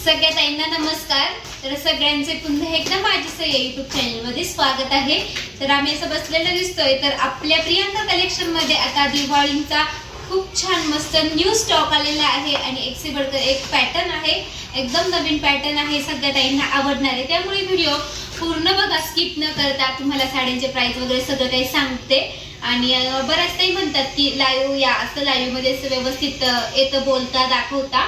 सगळ्या ताईंना नमस्कार। तर सगळ्यांचे पुन्हा एकदा माझ्या YouTube चॅनल मध्ये स्वागत आहे। तर आम्ही असं बसलेलो दिसतोय तर आपल्या प्रियंका कलेक्शन मध्ये आता दिवाळीचा खूप छान मस्त न्यू स्टॉक आलेला आहे आणि एक से बढ़कर एक पॅटर्न आहे, एकदम नवीन पॅटर्न आहे, सगळ्या ताईंना आवडणार आहे। त्यामुळे व्हिडिओ पूर्ण बघा, स्किप न करता। तुम्हाला साड्यांचे प्राइस वगैरे सगळं काही सांगते आणि बऱ्याच ताई म्हणतात की लाईव्ह या, असं लाईव्ह मध्ये व्यवस्थित येतं, बोलता, दाखवता,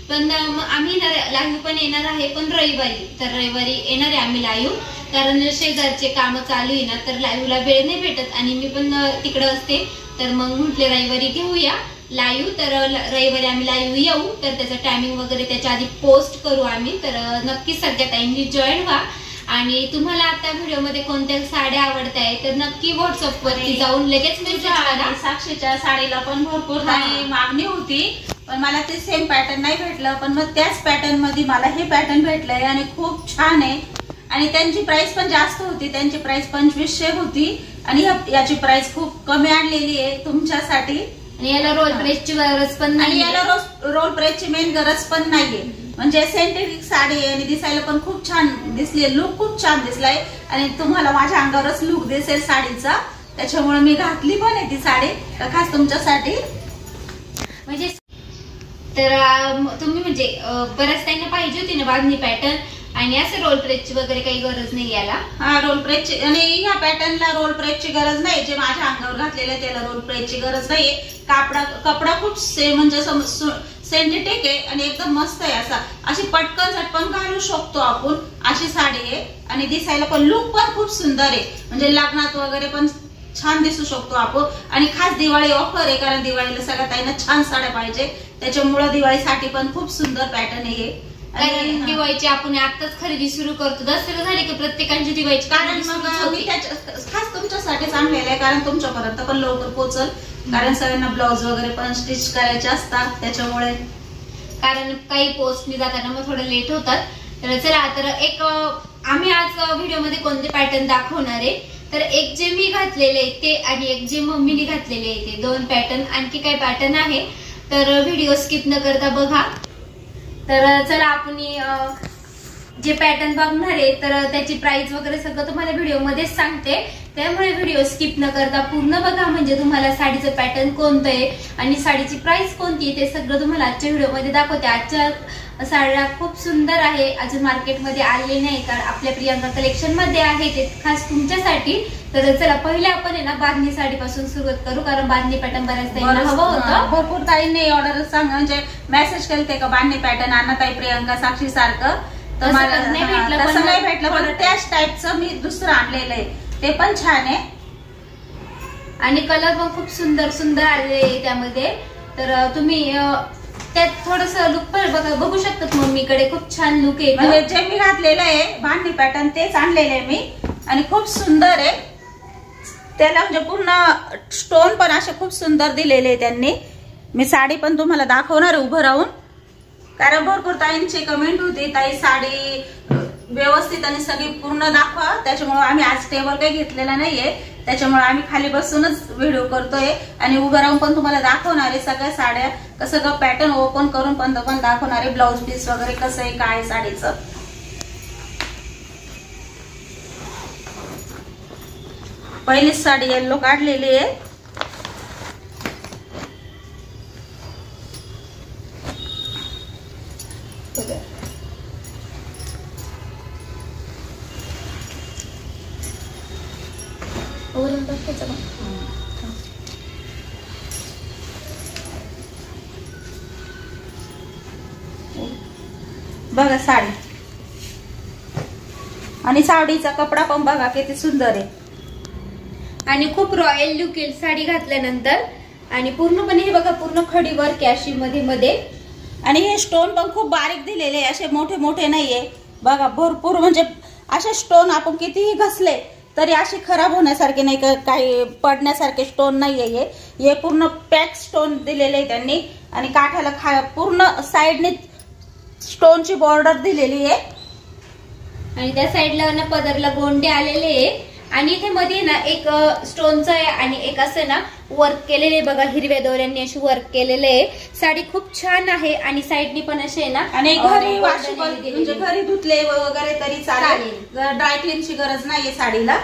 पण आम्ही लाईव्ह पण येणार आहे, पण रविवारी। तर रविवारी येणार आहे आम्ही लाईव्ह, कारण शेजारचे काम चालू आहे ना, तर लाईव्हला वेळ नाही भेटत आणि मी पण तिकडे असते। तर मग म्हटले रविवारी घेऊया लाईव्ह, तर रविवारी आम्ही लाईव्ह येऊ। तर त्याचं टायमिंग वगैरे त्याच्या आधी पोस्ट करू आम्ही, तर नक्की सगळ्या टाइमनी जॉईन व्हा। आणि तुम्हाला आता व्हिडिओ मध्ये कोणत्या साड्या आवडताय तर नक्की व्हॉट्सअप वरती जाऊन लगेच मेसेज करा। साक्षीच्या साडीला पण भरपूर मागणी होती, पण मला ते सेम पॅटर्न नाही भेटलं, पण मग त्याच पॅटर्न मध्ये मला हे पॅटर्न भेटलंय आणि खूप छान आहे। आणि त्यांची प्राइस पण जास्त होती, त्यांची प्राइस 2500 होती आणि याची प्राइस खूप कमी आणलेली आहे तुमच्यासाठी। आणि याला रोल प्रेसची गरज पण नाही, याला रोल प्रेसची मेन गरज पण नाहीये, म्हणजे सिंथेटिक साडी आहे आणि दिसायला पण खूप छान दिसली, लुक खूप छान दिसलाय आणि तुम्हाला माझ्या अंगावरच लुक दिसेल साडीचा, त्याच्यामुळे मी घातली पण आहे ती साडी खास तुमच्यासाठी। म्हणजे तर तुम्ही म्हणजे बऱ्याच ताईंना पाहिजे होती ना बांधणी पॅटर्न, आणि असं रोल प्रेसची वगैरे काही गरज नाही याला। हा, रोल प्रेसची आणि ह्या पॅटर्नला रोल प्रेसची गरज नाही, जे माझ्या अंगावर घातलेलं त्याला रोल प्रेसची गरज नाहीये। कपडा खूप म्हणजे सिंथेटिक आहे आणि एकदम मस्त आहे, अशी पटकन झटपन घालू शकतो आपण, अशी साडी आहे आणि दिसायला पण लुक पण खूप सुंदर आहे, म्हणजे लग्नात वगैरे पण छान दिसू शकतो आपण। आणि खास दिवाळी ऑफर आहे, कारण दिवाळीला सगळ्या ताईंना छान साड्या पाहिजे, त्याच्यामुळे दिवाळीसाठी पण खूप सुंदर पॅटर्न आहे। कारण दिवाळीची आपण आताच खरेदी सुरू करतो, दसरा झाली की प्रत्येकांची दिवाळीची, कारण मग मी खास तुमच्यासाठीच आणलेलं आहे, कारण तुमच्यापर्यंत पण लवकर पोहोचल, कारण सगळ्यांना ब्लाउज वगैरे पण स्टिच करायचे असतात त्याच्यामुळे, कारण काही पोस्टनी जाताना मग थोडं लेट होतात। तर चला, तर एक आम्ही आज व्हिडिओ मध्ये कोणते पॅटर्न दाखवणार आहे, तर एक जे मी घातलेले आहे ते आणि एक जे मम्मीने घातलेले आहे ते, दोन पॅटर्न, आणखी काही पॅटर्न आहे, तर व्हिडिओ स्किप न करता बघा। तर चला, आपण जे पॅटर्न बघणार आहे तर त्याची प्राइस वगैरे सगळं तुम्हाला व्हिडिओ मध्येच सांगते, त्यामुळे व्हिडिओ स्किप न करता पूर्ण बघा, म्हणजे तुम्हाला साडीचं पॅटर्न कोणतं आहे आणि साडीची प्राइस कोणती आहे ते सगळं तुम्हाला आजच्या व्हिडिओ मध्ये दाखवते। आजच्या साड्या खूप सुंदर आहे, अजून मार्केटमध्ये आलेले नाही, कारण आपल्या प्रियंका कलेक्शन मध्ये आहे ते खास तुमच्यासाठी। तर चला, पहिले आपण आहे ना बांधणी साडी पासून सुरुवात करू, कारण बांधणी पॅटर्न बऱ्याच ताईंना हवं होतं, भरपूर ताईंनी ऑर्डर म्हणजे मेसेज केलते का बांधणी पॅटर्न आणा ताई प्रियंका साक्षी सारखं, तर मला तसं नाही भेटलं, पण त्याच टाईपचं मी दुसरं आणलेलं आहे, ते पण छान आहे आणि कलर पण खूप सुंदर सुंदर आले त्यामध्ये। तर तुम्ही त्यात थोडस लुक पण बघू शकतात, मम्मीकडे खूप छान लुक आहे, म्हणजे जे मी घातलेलं आहे बांधणी पॅटर्न तेच आणलेलं आहे मी आणि खूप सुंदर आहे, त्याला म्हणजे पूर्ण स्टोन पण असे खूप सुंदर दिलेले आहे त्यांनी। मी साडी पण तुम्हाला दाखवणार उभं राहून, कारण भरपूर ताईंची कमेंट होती ताई साडी व्यवस्थित आणि सगळी पूर्ण दाखवा, त्याच्यामुळे आम्ही आज टेबल काही घेतलेला नाहीये, त्याच्यामुळे आम्ही खाली बसूनच व्हिडिओ करतोय आणि उभं राहून पण तुम्हाला दाखवणार आहे सगळ्या साड्या, कसं पॅटर्न ओपन करून पण दाखवणार आहे, ब्लाउज पीस वगैरे कसं आहे काय साडीचं। पहिलीच साडी येल्लो काढलेली आहे, बघा साडी, आणि साडीचा कपडा पण बघा किती सुंदर आहे आणि खूप रॉयल लुक येईल साडी घातल्यानंतर। आणि पूर्णपणे हे बघा, पूर्ण खडी वर्क कॅशी मध्ये, आणि हे स्टोन पण खूप बारीक दिलेले, असे मोठे मोठे नाहीये बघा, भरपूर म्हणजे असे स्टोन आपण कितीही घसले तरी असे खराब होण्यासारखे नाही, काही पडण्यासारखे स्टोन नाहीये, हे पूर्ण पॅक स्टोन दिलेले आहे त्यांनी आणि काठाला पूर्ण साइडने स्टोनची बॉर्डर दिलेली आहे आणि त्या साइडला ना पदरला गोंडे आलेले आहे आणि इथे मध्ये ना एक स्टोनचं आहे आणि एक असं ना वर्क केलेले बघा, हिरव्या दोऱ्यांनी अशी वर्क केलेले आहे. साडी खूप छान आहे आणि साईडनी पण असे आहे ना आणि घरी वॉशेबल म्हणजे घरी धुतले वगैरे तरी चालेल, ड्राय क्लीनची गरज नाहीये साडीला.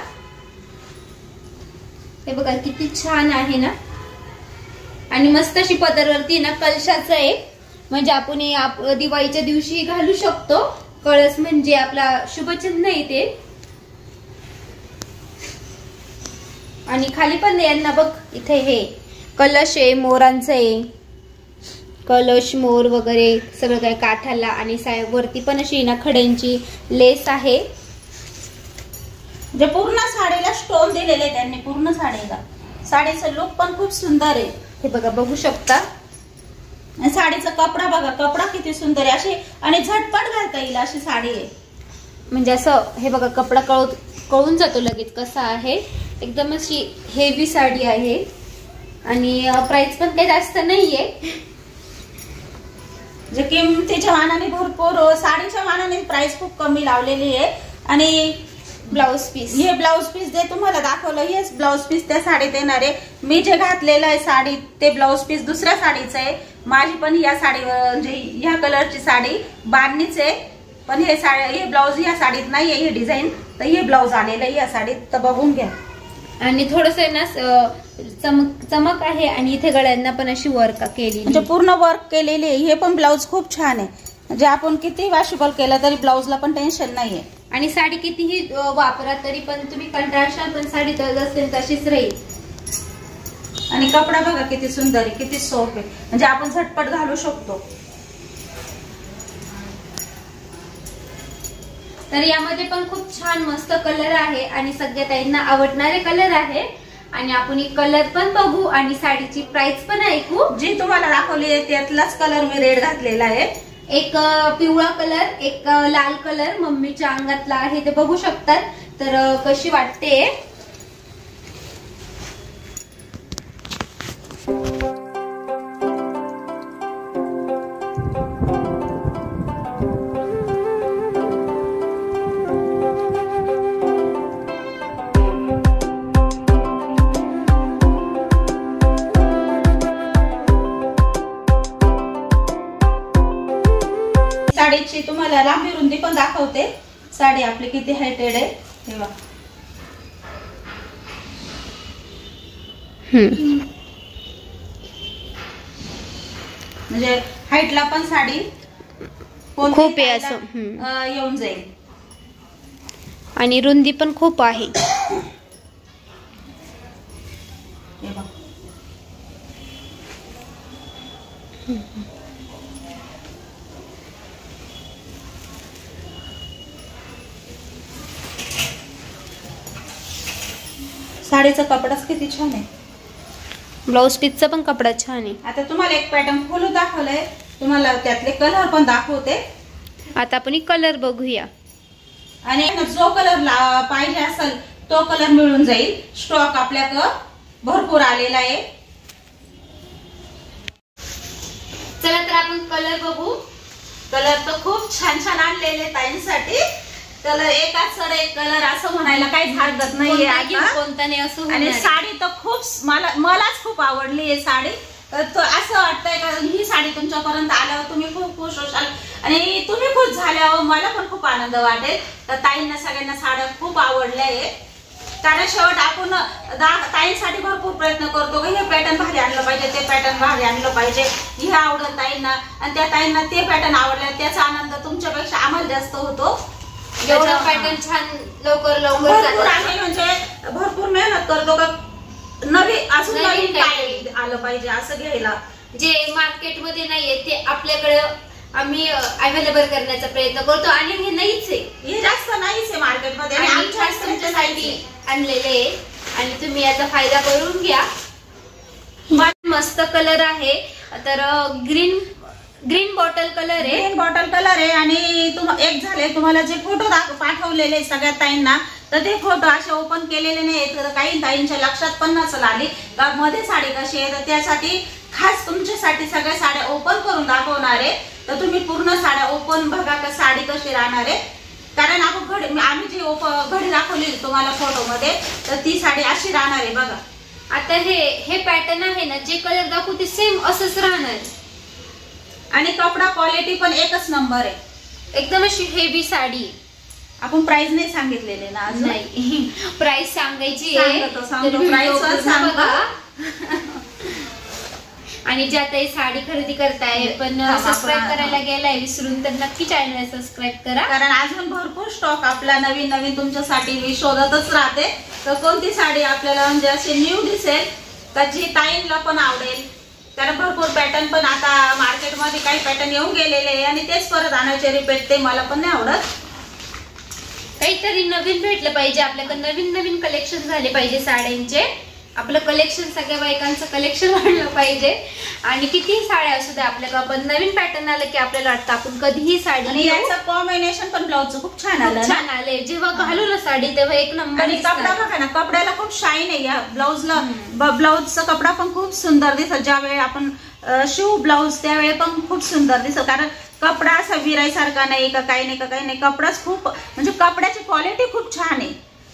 हे बघा किती छान आहे ना. आणि मस्त अशी पदरवरती ना कलशाचं आहे, म्हणजे आपण दिवाळीच्या दिवशी घालू शकतो. कळस म्हणजे आपला शुभचिन्ह आहे ते. आणि खाली पण यांना बघ इथे हे कलश आहे, मोरांचं आहे, कलश मोर वगैरे सगळं काही काठाला. आणि वरती पण अशी ना खड्यांची लेस आहे. जे पूर्ण साडीला स्टोन दिलेले त्यांनी, पूर्ण साडीला. साडीचं लुक पण खूप सुंदर आहे. हे बघा बघू शकता. साडीचा कपडा बघा, कपडा किती सुंदर आहे अशी, आणि झटपट घालता येईल अशी साडी आहे. म्हणजे असं हे बघा कपडा कळून जातो लगेच कसा आहे. एकदम अशी हेवी साडी आहे आणि प्राइस पण काही जास्त नाहीये. जे किमतीच्या मानाने भरपूर, साडीच्या मानाने प्राइस खूप कमी लावलेली आहे. आणि ब्लाउज पीस, हे ब्लाउज पीस जे तुम्हाला दाखवलं हेच ब्लाउज पीस त्या साडीत येणार आहे. मी जे घातलेलं आहे साडी ते ब्लाउज पीस दुसऱ्या साडीचं आहे. माझी पण या साडीवर म्हणजे ह्या कलरची साडी बांधणीच आहे, पण हे ब्लाउज या साडीत नाहीये, हे डिझाईन. तर हे ब्लाउज आलेलं आहे या साडीत, तर बघून घ्या. आणि थोडस ना चमक आहे आणि इथे गळ्यांना पण अशी वर्क केली, म्हणजे पूर्ण वर्क केलेली आहे. हे पण ब्लाउज खूप छान आहे, म्हणजे आपण किती वॉशेबल केलं तरी ब्लाउजला पण टेन्शन नाहीये. आणि साडी कितीही वापरा तरी पण तुम्ही कंटाळशाल पण साडी असेल तशीच राहील. आणि कपडा बघा किती सुंदर आहे, किती सॉफ्ट आहे, म्हणजे आपण झटपट घालू शकतो. तर यामध्ये पण खूप छान मस्त कलर आहे आणि सगळ्या ताईंना आवडणारे कलर आहे. आणि आपण कलर पण बघू आणि साडीची प्राइस पण ऐकू. जी तुम्हाला दाखवली आहे त्यातलाच कलर मी रेड घातलेला आहे. एक पिवळा कलर, एक लाल कलर मम्मीच्या अंगातला आहे, ते बघू शकतात. तर कशी वाटते. साडीची तुम्हाला लांबी रुंदी पण दाखवते. साडी आपली किती हायटेड आहे हे बघा. म्हणजे हाईटला पण साडी खूप आहे असं येऊन जाईल. आणि रुंदी पण खूप आहे. हे बघा. साडीचा कपडाच किती छान आहे. ब्लाउज पीसचा पण कपडा छान आहे. आता तुम्हाला एक पॅटर्न खोलून दाखवलंय, तुम्हाला त्यातले कलर पण दाखवते. आता आपण कलर बघूया. आणि जो कलर पाहिजे असेल तो कलर मिळून जाईल. स्टॉक आपल्याकडं भरपूर आलेला आहे. चला तर आपण कलर बघू. कलर तर खूप छान छान आणलेले ताईंसाठी. कलर एकाच सर एक कलर असं म्हणायला काहीच हरकत नाहीये आता. कोणता नाही असं. आणि साडी तर खूप मलाच खूप आवडली आहे साडी. तर असं वाटतंय का ही साडी तुमच्यापर्यंत आल्यावर तुम्ही खूप खुश होशाल आणि तुम्ही खुश झाल्यावर मला पण खूप आनंद वाटेल. तर ताईंना सगळ्यांना साड्या खूप आवडल्या आहे. कारण शेवट आपण ताईंसाठी भरपूर प्रयत्न करतो की हे पॅटर्न भारी आणलं पाहिजे, ते पॅटर्न भारी आणलं पाहिजे, हे आवडत ताईंना. आणि त्या ताईंना ते पॅटर्न आवडलं, त्याचा आनंद तुमच्यापेक्षा आम्हाला जास्त होतो. एवढं पॅटर्न छान लवकर आम्ही म्हणजे भरपूर मेहनत करतो का अजून नवीन काय आलं पाहिजे असं घ्यायला. जे मार्केटमध्ये नाहीये ते आपल्याकडे आम्ही अवेलेबल करण्याचा प्रयत्न करतो. आणि हे नाहीच आहे, हे जास्त नाहीच आहे मार्केटमध्ये. तुमच्यासाठी आणलेले आहे आणि तुम्ही याचा फायदा करून घ्या. मस्त कलर आहे. तर ग्रीन बॉटल कलर आहे. ग्रीन बॉटल कलर आहे. आणि एक झाले तुम्हाला जे फोटो पाठवलेले सगळ्या ताईंना, तर ते फोटो असे ओपन केलेले नाही. तर काही ताईंच्या लक्षात पण नसेल आली का मध्ये साडी कशी आहे. तर त्यासाठी खास तुमच्यासाठी सगळ्या साड्या ओपन करून दाखवणार आहे. तर तुम्ही पूर्ण साड्या ओपन बघा का साडी कशी राहणार आहे. कारण आपण आम्ही जी घडी दाखवली तुम्हाला फोटो मध्ये, तर ती साडी अशी राहणार आहे बघा. आता हे पॅटर्न आहे ना, जे कलर दाखवू ते सेम असंच राहणार. आणि कपडा क्वालिटी पण एकच नंबर आहे, एकदम अशी हेवी साडी. आपण प्राइस नाही सांगितलेले ना अजून. नाही, प्राइस सांगायची आणि ज्या ताई साडी खरेदी करताय पण सबस्क्राईब करायला गेलाय विसरून, तर नक्की चॅनल सबस्क्राईब करा, कारण अजून भरपूर स्टॉक आपला नवीन नवीन तुमच्यासाठी मी शोधतच राहते. तर कोणती साडी आपल्याला म्हणजे अशी न्यू दिसेल तर जी ताईंना पण आवडेल, कारण भरपूर पॅटर्न पण आता मार्केटमध्ये काही पॅटर्न येऊन गेलेले आहे आणि तेच परत आणायचे रिपीट, ते मला पण नाही आवडत. काहीतरी नवीन भेटलं पाहिजे आपल्याकडे, नवीन नवीन कलेक्शन झाले पाहिजे साड्यांचे. आपलं कलेक्शन, सगळ्या बायकांचं कलेक्शन वाढलं पाहिजे. आणि किती साड्या असू द्या आपल्याला, पण नवीन पॅटर्न आलं की आपल्याला वाटतं आपण कधीही साडी. आणि याचं कॉम्बिनेशन पण ब्लाउजचं खूप छान आलं, छान आले. जेव्हा घालू ना साडी तेव्हा एक नंबर. आणि कपडा बघा ना, कपड्याला खूप शाईन आहे या ब्लाउजला. ब्लाउजचा कपडा पण खूप सुंदर दिसत, ज्यावेळी आपण शिव ब्लाउज त्यावेळी पण खूप सुंदर दिसत. कारण कपडा असा विरायसारखा नाही का, काही नाही. कपडाच खूप म्हणजे कपड्याची क्वालिटी खूप छान आहे,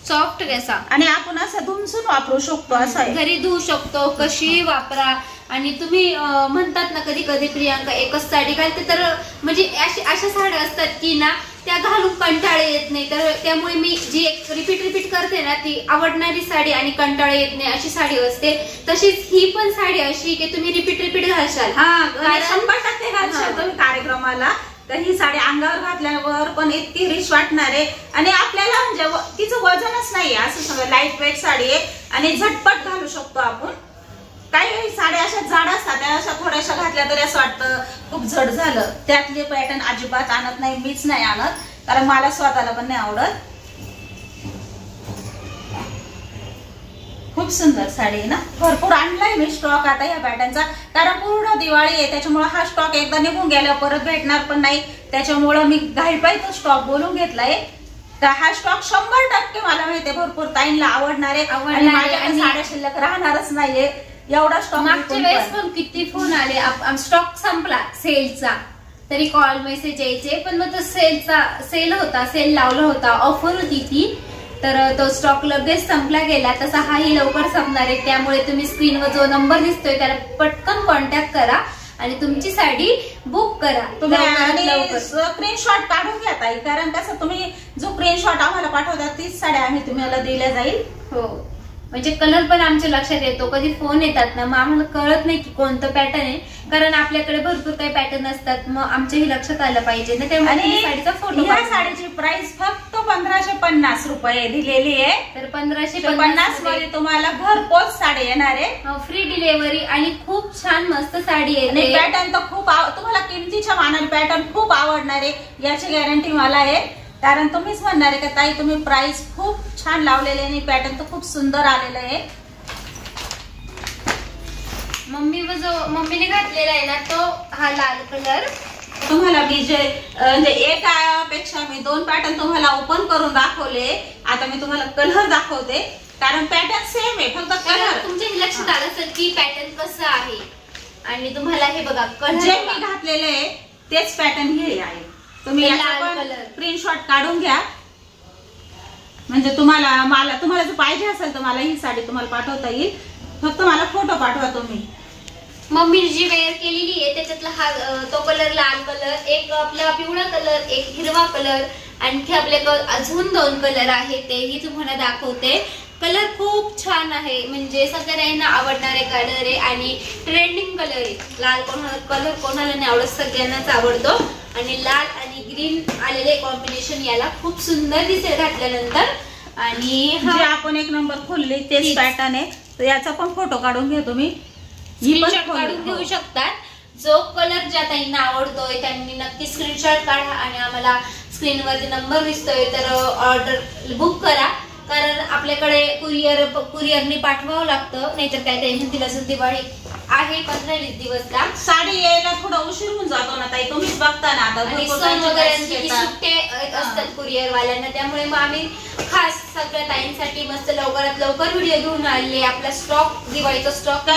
सॉफ्ट कसा. आणि आपण असं धुमसून वापरू शकतो, असं आहे. घरी धुवू शकतो, कशी वापरा. आणि तुम्ही म्हणतात ना कधी कधी प्रियांका एकच साडी घालते, तर म्हणजे अशा साड्या असतात की ना त्या घालून कंटाळे येत नाही. तर त्यामुळे मी जी एक रिपीट करते ना, ती आवडणारी साडी आणि कंटाळे येत नाही अशी साडी असते. तशीच ही पण साडी अशी की तुम्ही रिपीट घालशाल. 100% घालशाल तुम्ही कार्यक्रमाला. तर ही साडी अंगावर घातल्यावर पण इतकी रिच वाटणार आहे. आणि आपल्याला म्हणजे तिचं वजनच नाहीये, असं सगळं लाईट वेट साडी आहे आणि झटपट घालू शकतो आपण. काही साड्या अशा जाड असतात, त्या अशा थोड्याशा घातल्या तरी असं वाटतं खूप जड झालं. त्यातले पॅटर्न अजिबात आणत नाही, मीच नाही आणत, कारण मला स्वतःला पण नाही आवडत. खूप सुंदर साडी आहे ना, भरपूर आणलाय मी स्टॉक आता या पॅटर्नचा, कारण पूर्ण दिवाळी आहे त्याच्यामुळे हा स्टॉक एकदा निघून गेल्यावर परत भेटणार पण नाही. त्याच्यामुळे मी घाईपाई तो स्टॉक बोलून घेतलाय. तर हा स्टॉक 100% मला माहितीये भरपूर ताईंना आवडणार आहे आणि माझ्याकडे साड्या शिल्लक राहणारच नाहीये एवढा स्टॉक. मागच्या वेळेस पण किती फोन आले, स्टॉक संपला सेलचा, तरी कॉल मेसेज यायचे. पण मग तो सेल होता, सेल लावला होता, ऑफर होती ती, तर तो स्टॉक लगेच संपला गेला. तसा हाही लवकर संपणार आहे. त्यामुळे तुम्ही स्क्रीनवर जो नंबर दिसतोय त्याला पटकन कॉन्टॅक्ट करा आणि तुमची साडी बुक करा. तुम्ही स्क्रीनशॉट काढून घ्या ताई, कारण कसं तुम्ही जो स्क्रीनशॉट आम्हाला पाठवता तीच साड्या आम्ही तुम्हाला दिल्या जाईल. हो, म्हणजे कलर पण आमच्या लक्षात येतो. कधी फोन येतात ना, मग आम्हाला कळत नाही की कोणतं पॅटर्न आहे, कारण आपल्याकडे भरपूर काही पॅटर्न असतात. मग आमच्याही लक्षात आलं पाहिजे ना, त्यामुळे साडीचा फोटो. या साडीची प्राइस फक्त 1550 रुपये दिलेली आहे. तर 1550 मध्ये तुम्हाला घरपोच साडी येणार आहे, फ्री डिलिव्हरी. आणि खूप छान मस्त साडी आहे. पॅटर्न तर खूप तुम्हाला किमतीच्या मानाने पॅटर्न खूप आवडणार आहे, याची गॅरंटी मला आहे. कारण तुम्हीच म्हणणार आहे का ताई तुम्ही प्राइस खूप छान लावलेले आणि पॅटर्न तर खूप सुंदर आलेलं आहे. मम्मीने घातलेला आहे ना तो हा लाल कलर. तुम्हाला मी जे म्हणजे एकापेक्षा मी 2 पॅटर्न तुम्हाला ओपन करून दाखवले. आता मी तुम्हाला कलर दाखवते, कारण पॅटर्न सेम आहे, फक्त कलर तुमच्या लक्षात आलं असेल की पॅटर्न कसं आहे. आणि तुम्हाला हे बघा कलर जे मी घातलेले आहे तेच पॅटर्न हे आहे. तुम्ही स्क्रीनशॉट काढून घ्या, म्हणजे तुम्हाला जर पाहिजे असेल तर मला ही साडी तुम्हाला पाठवता येईल. फक्त मला फोटो पाठवा तुम्ही. मम्मी जी वेअर केलेली आहे त्याच्यातला हा तो कलर लाल कलर, एक आपला पिवळा कलर, एक हिरवा कलर, आणखी आपल्याकडे अजून 2 कलर आहेत, तेही तुम्हाला दाखवते. कलर खूप छान आहे, म्हणजे सगळ्यांना आवडणारे कलर आहे आणि ट्रेंडिंग कलर आहे. लाल कलर कोणाला नाही आवडत, सगळ्यांनाच आवडतो. आणि लाल आणि ग्रीन आलेले कॉम्बिनेशन याला खूप सुंदर दिसेल घातल्यानंतर. आणि जे आपण एक नंबर खोलली तेच पॅटर्न आहे, तर याचा पण फोटो काढून घ्या तुम्ही, स्क्रीनशॉट काढून घेऊ शकतात. जो कलर ज्या ताईंना आवडतोय त्यांनी नक्की स्क्रीनशॉट काढा आणि आम्हाला स्क्रीनवरती नंबर दिसतोय तर ऑर्डर बुक करा. कारण आपल्याकडे कुरिअरने पाठवावं लागतं, नाहीतर काय टेन्शन दिलं असेल. दिवाळी आहे 15-20 दिवसला, साडी यायला थोडा उशीर होऊन जातो ना ताई, तुम्हीच बघता ना. आता सण वगैरे सुट्टे असतात कुरिअर वाल्यांना, त्यामुळे मग आम्ही खास सगळ्या ताईंसाठी मस्त लवकरात लवकर व्हिडिओ घेऊन आले. आपला स्टॉक, दिवाळीचा स्टॉक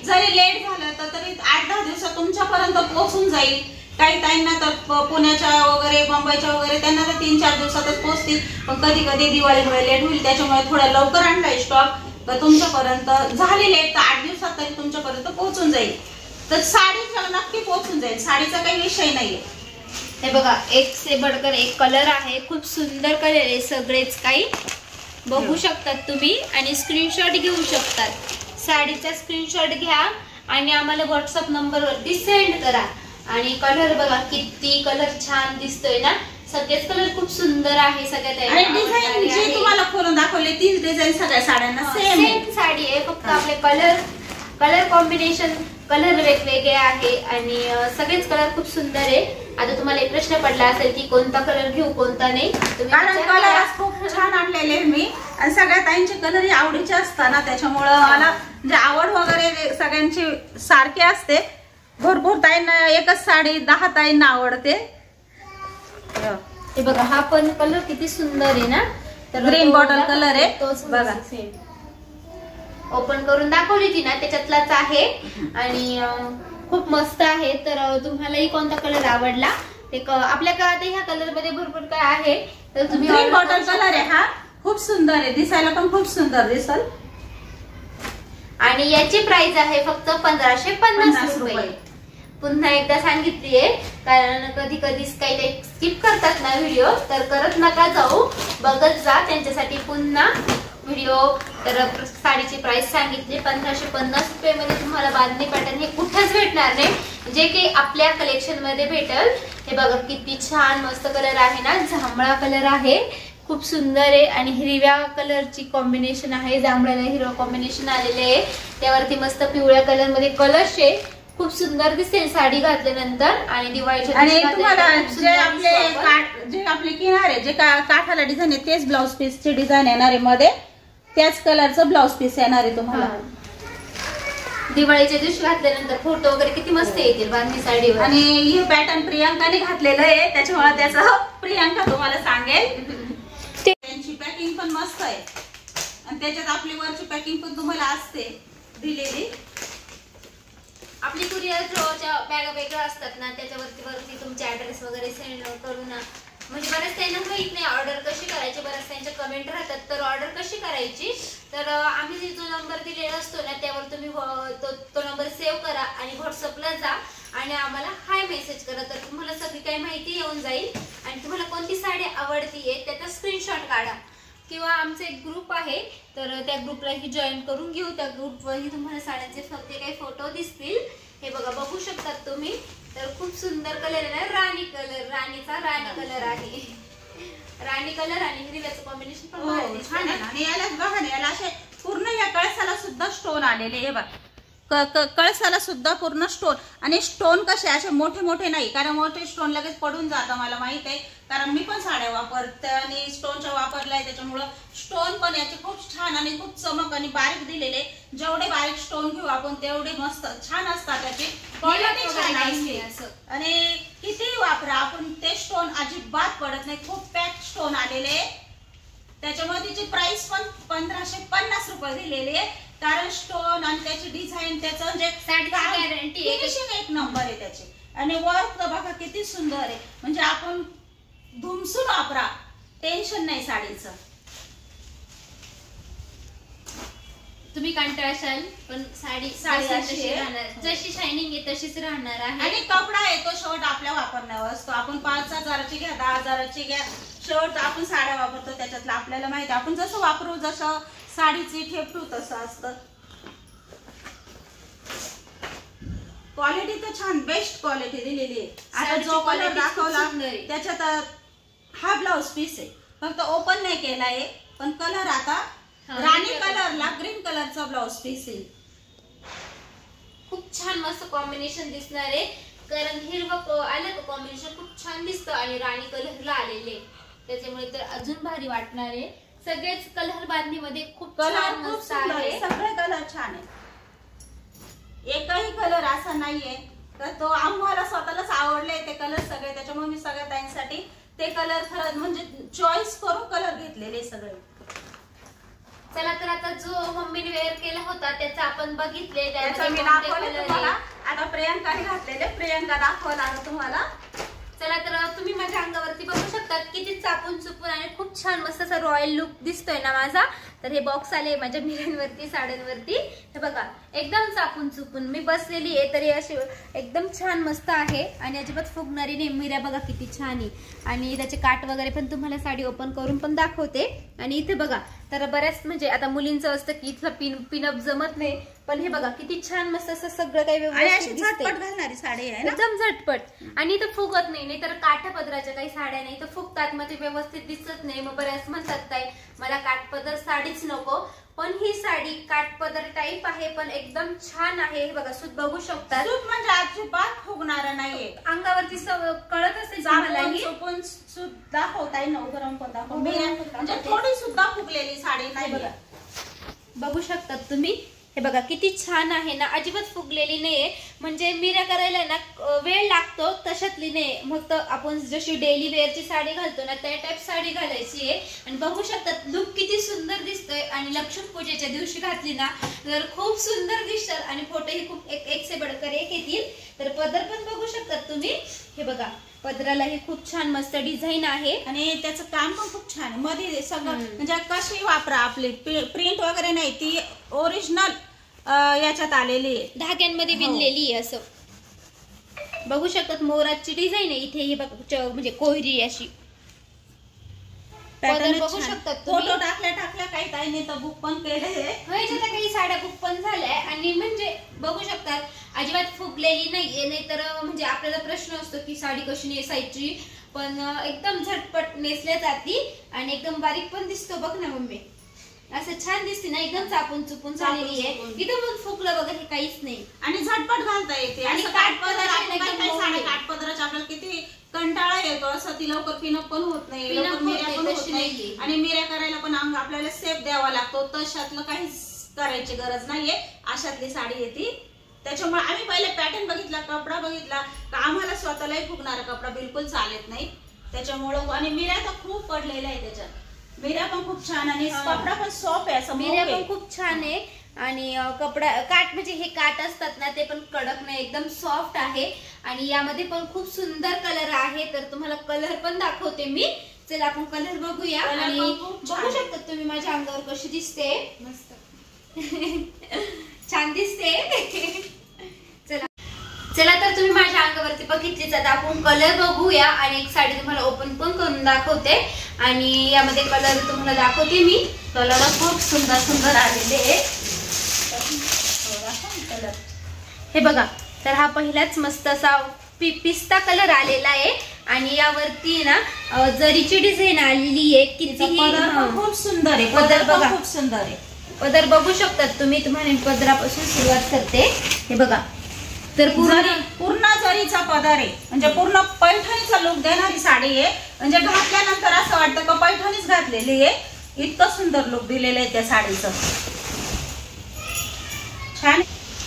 जरी लेट झालं तर तरी 8-10 दिवसात तुमच्यापर्यंत पोहोचून जाईल. काही ताईंना तर पुण्याच्या वगैरे मुंबईच्या वगैरे त्यांना तर 3-4 दिवसातच पोहोचतील, पण कधी कधी दिवाळीमुळे लेट होईल, त्याच्यामुळे थोडा लवकर आणलाय स्टॉक तर तुमच्यापर्यंत झाली लेट तर 8 दिवसात तरी तुमच्यापर्यंत पोहोचून जाईल. तर साडी नक्की पोहोचून जाईल, साडीचा काही विषय नाहीये. हे बघा एक से बढ़कर एक कलर आहे, खूप सुंदर कलर आहे, सगळेच काही बघू शकतात तुम्ही आणि स्क्रीनशॉट घेऊ शकतात. साडीचा स्क्रीनशॉट घ्या आणि आम्हाला व्हॉट्सअप नंबरवरती सेंड करा. आणि कलर बघा किती कलर छान दिसतोय ना, सगळेच कलर खूप सुंदर आहे. सगळ्यात आणि डिझाईन जी तुम्हाला खोलून दाखवले तीच डिझाईन सगळ्या साड्यांना सेम साडी आहे, फक्त आपले कलर कॉम्बिनेशन कलर वेगवेगळे आहे आणि सगळेच कलर खूप सुंदर आहे. आता तुम्हाला एक प्रश्न पडला असेल की कोणता कलर घेऊ कोणता नाही, कारण कलर खूप छान आणलेले मी आणि सगळ्या ताईंचे कलर आवडीचे असतात ना, त्याच्यामुळं मला म्हणजे आवड वगैरे सगळ्यांची सारखी असते. भरपूर ताईंना एकच साडी 10 ताईंना आवडते. हे बघा हा पण कलर किती सुंदर आहे ना, तर ग्रीन बॉटल कलर आहे तोच बघा. ओपन करून दाखवली ती ना त्याच्यातलाच आहे आणि खूप मस्त आहे. तर तुम्हालाही कोणता कलर आवडला ते आपल्या काळात ह्या कलर मध्ये भरपूर काय आहे, तर तुम्ही ग्रीन बॉटल कलर आहे हा, खूप सुंदर आहे, दिसायला पण खूप सुंदर दिसल. आणि याची प्राइस आहे फक्त 1550 रुपये. पुन्हा एकदा सांगितलीये कारण कधी कधी काही स्किप करतात ना व्हिडिओ, तर करत नका जाऊ, बघत जा. त्यांच्यासाठी पुन्हा व्हिडिओ. तर साडीची प्राइस सांगितली 1550 रुपये मध्ये तुम्हाला बांधणी पॅटर्न हे कुठेच भेटणार नाही, जे की आपल्या कलेक्शन मध्ये भेटल. हे बघा किती छान मस्त कलर आहे ना, जांभळा कलर आहे, खूप सुंदर आहे आणि हिरव्या कलरची कॉम्बिनेशन आहे, जांभळ्याला हिरवा कॉम्बिनेशन आलेले आहे, त्यावरती मस्त पिवळ्या कलर मध्ये कलर्स आहे, खूप सुंदर दिसेल साडी घातल्यानंतर. आणि दिवाळीच्या आणि तुम्हाला जे आपले किनारे जे काठाला डिझाईन आहे तेच ब्लाउज पीस ची डिझाईन येणार आहे मध्ये, त्याच कलरचं ब्लाउज पीस येणार आहे तुम्हाला. दिवाळीच्या दिवशी घातल्यानंतर फोटो वगैरे किती मस्त येतील बांधणी साडीवर. आणि हे पॅटर्न प्रियांकाने घातलेलं आहे, त्याच्यामुळे त्याचं प्रियांका तुम्हाला सांगेल. त्यांची पॅकिंग पण मस्त आहे आणि त्याच्यात आपली वरची पॅकिंग पण तुम्हाला असते दिलेली. आपली कुरिअर थ्रोच्या बॅगा वेगळ्या असतात ना, त्याच्यावरती तुमचे ऍड्रेस वगैरे सेंड करू ना, म्हणजे बऱ्याच त्यांना माहित नाही ऑर्डर कशी करायची, बऱ्याच त्यांच्या कमेंट राहतात तर ऑर्डर कशी करायची. तर आम्ही जो नंबर दिलेला असतो ना त्यावर तुम्ही तो नंबर सेव्ह करा आणि व्हॉट्सअपला जा आणि आम्हाला हाय मेसेज करा, तर तुम्हाला सगळी काही माहिती येऊन जाईल. आणि तुम्हाला कोणती साडी आवडतीये त्याचा स्क्रीनशॉट काढा किंवा आमचा एक ग्रुप आहे तर त्या ग्रुपलाही जॉईन करून घेऊ. त्या ग्रुपवरही तुम्हाला साड्यांचे फक्त काही फोटो दिसतील. हे बघा बघू शकतात तुम्ही, तर खूप सुंदर कलर आहे, राणी कलर, राणीचा राणी कलर आहे, राणी कलर आणि हिरव्याचं कॉम्बिनेशन पण छान आहे. आणि याला बघा ना, याला असे पूर्ण या कळसाला सुद्धा स्टोन आलेले, हे बघा कळसाला सुद्धा पूर्ण स्टोन. आणि स्टोन कसे असे मोठे मोठे नाही, कारण मोठे स्टोन लगेच पडून जातं, मला माहित आहे कारण मी पण साड्या वापरते आणि स्टोनच्या वापरलाय, त्याच्यामुळं स्टोन पण याचे खूप छान आणि खूप चमक आणि बारीक दिलेले. जेवढे बारीक स्टोन घेऊ आपण तेवढे मस्त छान असतात, त्याची क्वालिटी छान असते. आणि किती वापरा आपण ते स्टोन अजिबात पडत नाही, खूप पॅक स्टोन आलेले, त्याच्यामुळे तिची प्राइस पण 1550 रुपये दिलेली आहे. कारण स्टोन आणि त्याची डिझाईन, त्याचं म्हणजे गॅरंटी एक नंबर आहे त्याची. आणि वर्क तर बघा किती सुंदर आहे, म्हणजे आपण धुमसून वापरा, टेन्शन नाही साडीचं. तुम्ही कंटाळशाल पण साडी राहणार, जशी शायनिंग आहे तशीच राहणार आहे. आणि कपडा आहे तो शर्ट आपल्या वापरण्यावर असतो. आपण 5,000ची घ्या 10,000ची घ्या शर्ट आपण साड्या वापरतो, त्याच्यातलं आपल्याला माहिती, आपण जसं वापरू जसं साडीची ठेपू तसं असतं. क्वालिटी तर छान बेस्ट क्वालिटी दिलेली आहे. आता जो कलर दाखवला त्याच्यात हा ब्लाउज पीस आहे, फक्त ओपन नाही केला आहे, पण कलर आता राणी कलरला ग्रीन कलरचा ब्लाउज पीस आहे. खूप छान मस्त कॉम्बिनेशन दिसणार आहे, कारण हिरवं आलं कॉम्बिनेशन खूप छान दिसतं आणि राणी कलरला आलेले, त्याच्यामुळे तर अजून भारी वाटणार आहे. सगळेच कलर बांधणीमध्ये खूप कलर मस्त आहे, सगळे कलर छान आहे, एकही कलर असा नाहीये तर तो आम्हाला स्वतःलाच आवडले ते कलर सगळे, त्याच्यामुळे मी सगळ्या ताईंसाठी ते कलर खरंच म्हणजे चॉईस करून कलर घेतलेले सगळे. चला तर आता जो मम्मीने वेअर केला होता त्याचा आपण बघितले, त्याचा मी दाखवले तुम्हाला. आता प्रियंकाने घातलेले, प्रियंका दाखवला आता तुम्हाला. चला तर तुम्ही माझ्या अंगावरती बघू शकतात किती चापून चुपून आणि खूप छान मस्त असा रॉयल लुक दिसतोय ना माझा. तर हे बॉक्स आले माझ्या मिऱ्यांवरती, साड्यांवरती. हे बघा एकदम चापून चुपून मी बसलेली आहे, तरी अशी एकदम छान मस्त आहे आणि अजिबात फुगणारी नाही. मिऱ्या बघा किती छान आहे आणि त्याचे काट वगैरे पण तुम्हाला साडी ओपन करून पण दाखवते. आणि इथे बघा तर बऱ्याच म्हणजे आता मुलींचं असतं की इथलं पिनअप जमत नाही, पण हे बघा किती छान मस्त असं सगळं काही व्यवस्थित झटपट घालणारी साडी आहे, एकदम झटपट. आणि इथं फुगत नाही, तर काठा पदराच्या काही साड्या नाही तर फुगतात, मग ते व्यवस्थित दिसत नाही. मग बऱ्याच म्हणतात काय मला काठपदर साडीच नको, पण ही साडी काठपदर टाईप आहे पण एकदम छान आहे. हे बघा सूत बघू शकतात, सूत म्हणजे अजिबात फुगणार नाहीये. अंगावरती कळत असेल मला सूत दाखवताय ना, गरम पण दाखव म्हणजे थोडी सुद्धा फुगलेली साडी नाही. बघा बघू शकतात तुम्ही. हे बघा किती छान आहे ना, अजिबात फुगलेली नाहीये. म्हणजे मिऱ्या करायला ना वेळ लागतो तशातली नाही, मग आपण जशी डेली वेअरची साडी घालतो ना त्या टाईप साडी घालायची आहे. आणि बघू शकतात लुक किती सुंदर दिसतोय आणि लक्ष्मी पूजेच्या दिवशी घातली ना तर खूप सुंदर दिसतात आणि फोटोही खूप एक से बडकर एक येतील. तर पदर पण बघू शकतात तुम्ही. हे बघा पदराला ही खूप छान मस्त डिझाईन आहे आणि त्याचं काम पण खूप छान आहे. मध्ये सगळं म्हणजे कशी वापरा, आपली प्रिंट वगैरे नाही, ती ओरिजिनल याच्यात आलेली आहे, धाग्यांमध्ये विणलेली आहे. असं बघू शकतात मोराची डिझाईन आहे इथे. ही बघा म्हणजे कोयरी अशी पदर बघू शकतात. फोटो टाकल्या काही नाही तर बुक पण केले, काही साड्या बुक पण झाल्या. आणि म्हणजे बघू शकतात अजिबात फुगलेली नाहीये, नाही तर म्हणजे आपल्याला प्रश्न असतो की साडी कशी नेसायची, पण एकदम झटपट नेसल्या जाती आणि एकदम बारीक पण दिसतो. बघ ना मम्मी असं छान दिसते ना, एकदम चापून चुपून झालेली आहे. इथं पण फुगलं वगैरे काहीच नाही आणि झटपट घालता येते. आणि काठपदराच्या आपल्याला किती कंटाळा येतो, असं ती लवकर पिनअप पण होत नाही, आणि मिऱ्या करायला पण आपल्याला सेफ द्यावा लागतो. तशातलं काहीच करायची गरज नाहीये, अशातली साडी येते. त्याच्यामुळे आम्ही पहिले पॅटर्न बघितला, कपडा बघितला, आम्हाला स्वतःलाही फुगणारा कपडा बिलकुल चालत नाही. त्याच्यामुळं आणि मिऱ्या तर खूप पडलेल्या आहे त्याच्यात. मिऱ्या पण खूप छान आणि कपडा पण सॉफ्ट आहे, असं मिऱ्या पण खूप छान आहे. आणि कपडा काठ म्हणजे हे काठ असतात ना ते पण कडक नाही, एकदम सॉफ्ट आहे. आणि यामध्ये पण खूप सुंदर कलर आहे, तर तुम्हाला कलर पण दाखवते मी. चला आपण कलर बघूया. आणि बघू शकता तुम्ही माझ्या अंगावर कशी दिसते, मस्त छान दिसते. चला तर तुम्ही माझ्या अंगावरती बघितलीच, आता आपण कलर बघूया आणि एक साडी तुम्हाला ओपन पण करून दाखवते. आणि यामध्ये कलर तुम्हाला दाखवते मी. कलर खूप सुंदर सुंदर आलेले. हे बघा तर हा पहिलाच मस्त असा पिस्ता कलर आलेला आहे आणि यावरती ना जरीची डिझाइन आलेली आहे. किती खूप सुंदर आहे पदर, बघा खूप सुंदर आहे. पदर बघू शकतात तुम्ही. तुम्हाला पदरापासून सुरुवात करते. हे बघा तर पूर्ण जरीचा पदर आहे, म्हणजे पूर्ण पैठणीचा लुक देणारी साडी आहे. म्हणजे घातल्यानंतर असं वाटतं का पैठणीच घातलेली आहे, इतकं सुंदर लुक दिलेलं आहे त्या साडीचं. छान.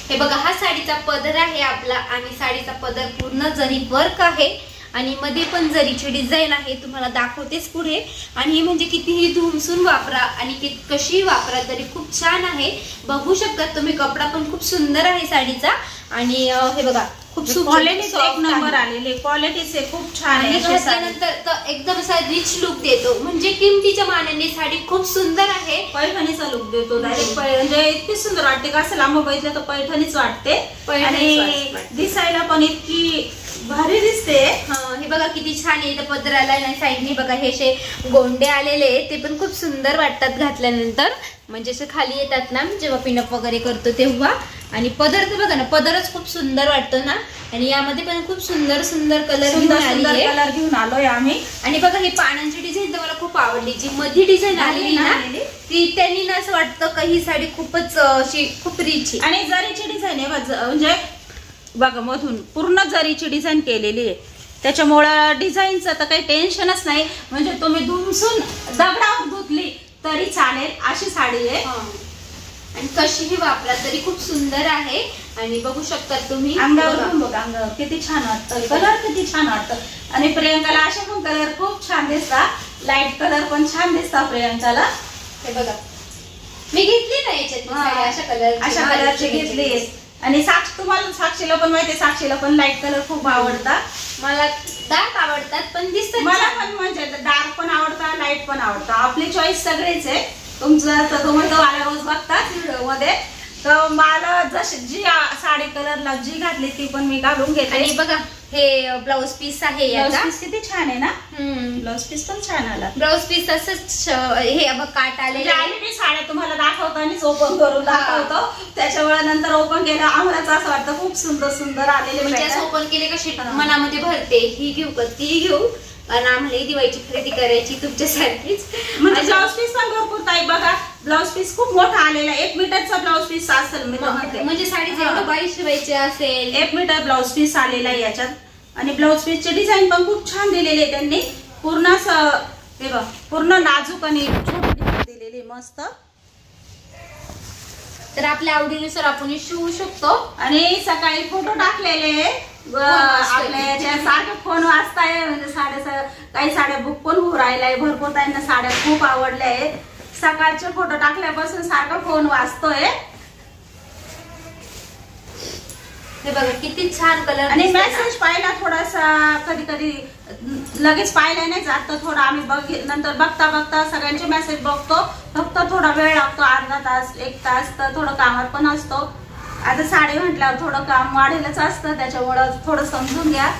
हे बघा हा साडीचा पदर आहे आपला आणि साडीचा पदर पूर्ण जरी वर्क आहे आणि मध्ये पण जरीची डिझाईन आहे, तुम्हाला दाखवतेच पुढे. आणि म्हणजे कितीही धुमसून वापरा आणि कशी वापरा तरी खूप छान आहे. बघू शकता तुम्ही कपडा पण खूप सुंदर आहे साडीचा. आणि हे बघा खूप क्वालिटी एक नंबर आलेली, क्वालिटी खूप छान आहे. घातल्यानंतर एकदम असा रिच लुक देतो, म्हणजे किमतीच्या मानाने साडी खूप सुंदर आहे. पैठणीचा लुक देतो डायरेक्ट, म्हणजे इतकी सुंदर वाटते का असं लांब बघितलं तर पैठणीच वाटते. आणि दिसायला पण इतकी भारी दिसते. हे बघा किती छान आहे. पदराला साईडने बघा हे असे गोंडे आलेले ते पण खूप सुंदर वाटतात घातल्यानंतर, म्हणजे असे खाली येतात ना जेव्हा पिनअप वगैरे करतो तेव्हा. आणि पदर तर बघा ना, पदरच खूप सुंदर वाटतो ना. आणि यामध्ये पण खूप सुंदर सुंदर कलर घेऊन आलोय आम्ही. आणि बघा ही पानांची डिझाईन तर मला खूप आवडली, जी मध्ये डिझाईन आलेली ना ती त्यांनी ना असं वाटतं का ही साडी खूपच अशी खूप रिच. आणि जरीची डिझाईन आहे म्हणजे बघा मधून पूर्ण जरीची डिझाईन केलेली आहे, त्याच्यामुळं डिझाईनचं तर काही टेन्शनच नाही. म्हणजे तुम्ही धुमसून दगडावर धुतली तरी चालेल अशी साडी आहे. आणि कशीही वापरा तरी खूप सुंदर आहे. आणि बघू शकता तुम्ही अंगावर बघा, अंगावर किती छान वाटतं, कलर किती छान वाटतं. आणि प्रियंकाला असे पण कलर खूप छान दिसतात, लाईट कलर पण छान दिसतात प्रियंकाला. हे बघा मी घेतली ना याच्यात अशा कलरची घेतली. आणि तुम्हाला साक्षीला पण माहिती, साक्षीला पण लाईट कलर खूप आवडतात. मला डार्क आवडतात पण दिसतात. मला पण म्हणजे डार्क पण आवडतात, लाईट पण आवडतं. आपली चॉईस सगळीच आहे. तुमचं तर तुम्ही तर मला रोज बघतात व्हिडिओ मध्ये. तर मला जशी जी साडी कलरला जी घातली ती पण मी घालून घेते. आणि बघा हे ब्लाउज पीस आहे याचा. ब्लाउज पीस किती छान आहे ना. ब्लाउज पीस पण छान आला. ब्लाउज पीस असंच हे बघ काट आले. आम्ही मी साड्या तुम्हाला दाखवतो आणि ओपन करून दाखवतो. त्याच्यामुळे नंतर ओपन केलं आम्हाला असं वाटतं खूप सुंदर सुंदर आलेले. म्हणजे ओपन केले कशी मनामध्ये भरते, ही घेऊ का ती घेऊ, कारण आम्हाला दिवाळीची खरेदी करायची तुमच्यासारखीच. म्हणजे ब्लाउज पीस पण भरपूर ताई बघा. ब्लाउज पीस खूप मोठा आलेला, 1 मीटरचा ब्लाउज पीस असेल. मी म्हणजे साडीचं एवढं बाई शिवायचे असेल. 1 मीटर ब्लाउज पीस आलेला आहे याच्यात. आणि ब्लाउज पीसचे डिझाईन पण खूप छान दिलेले आहे त्यांनी. पूर्ण हे बघ पूर्ण नाजूक आणि दिलेली मस्त. तर आपल्या आवडीनुसार आपण शिवू शकतो. आणि सकाळी फोटो टाकलेले आपल्या सारखे फोन वाजताय. म्हणजे काही साड्या बुक पण होऊ राहिलाय. भरपूर त्यांना साड्या खूप आवडल्या आहेत. सकाळचे फोटो टाकल्यापासून सारखा फोन वाजतोय. हे बघा किती छान कलर. आणि मेसेज पाहिला थोडासा कधी कधी लगेच पाहिला नाही जात. तर थोडा आम्ही नंतर बघता बघता सगळ्यांचे मेसेज बघतो. फक्त थोडा वेळ लागतो, अर्धा तास 1 तास. तर थोडं कामात पण असतो. आता साडी म्हटल्यावर थोडं काम वाढेलच असतं. त्याच्यामुळं थोडं समजून घ्या.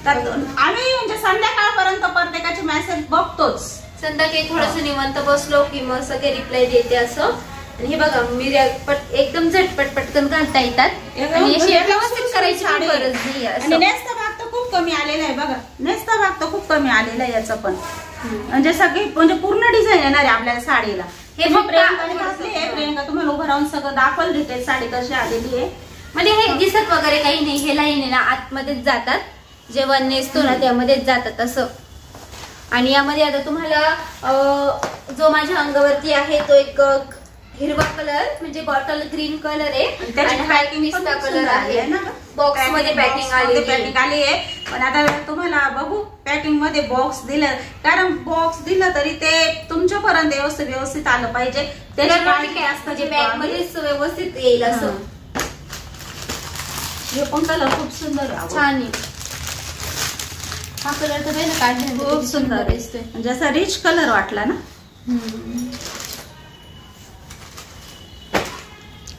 तर आम्ही म्हणजे संध्याकाळपर्यंत प्रत्येकाचे मेसेज बघतोच. संध्याकाळी थोडस निवांत बसलो की मग सगळे रिप्लाय देते असं. आणि हे बघा मिऱ्या एकदम झटपट पटकन घालता येतात. आणि व्यवस्थित करायची गरज नाही. आणि नेसता भाग तर खूप कमी आलेला आहे बघा. नेसता भाग तर खूप कमी आलेला आहे याचा पण. म्हणजे सगळी म्हणजे पूर्ण डिझाईन येणार आहे आपल्या साडीला. हे प्रियंका तुम्हाला उभं राहून सगळं दाखवलं डिटेल साडी कशी आलेली आहे. म्हणजे हे दिसत वगैरे काही नाही. हे लाईन ना आतमध्येच जातात. जेव्हा नेसतो ना त्यामध्येच जातात असं. आणि यामध्ये आता तुम्हाला जो माझ्या अंगावरती आहे तो एक हिरवा कलर म्हणजे बॉटल ग्रीन कलर आहे. आणि हा एक पिस्ता कलर आहे ना. बॉक्स मध्ये पॅकिंग आली आहे. पण आता तुम्हाला बघू पॅकिंग मध्ये बॉक्स दिलं. कारण बॉक्स दिलं तरी ते तुमच्यापर्यंत व्यवस्थित आलं पाहिजे. त्याची बॅग मध्येच व्यवस्थित येईल असं. हे पण कलर खूप सुंदर छान आहे. हा कलर तर काढला खूप सुंदर दिसतोय. म्हणजे असा रिच कलर वाटला ना.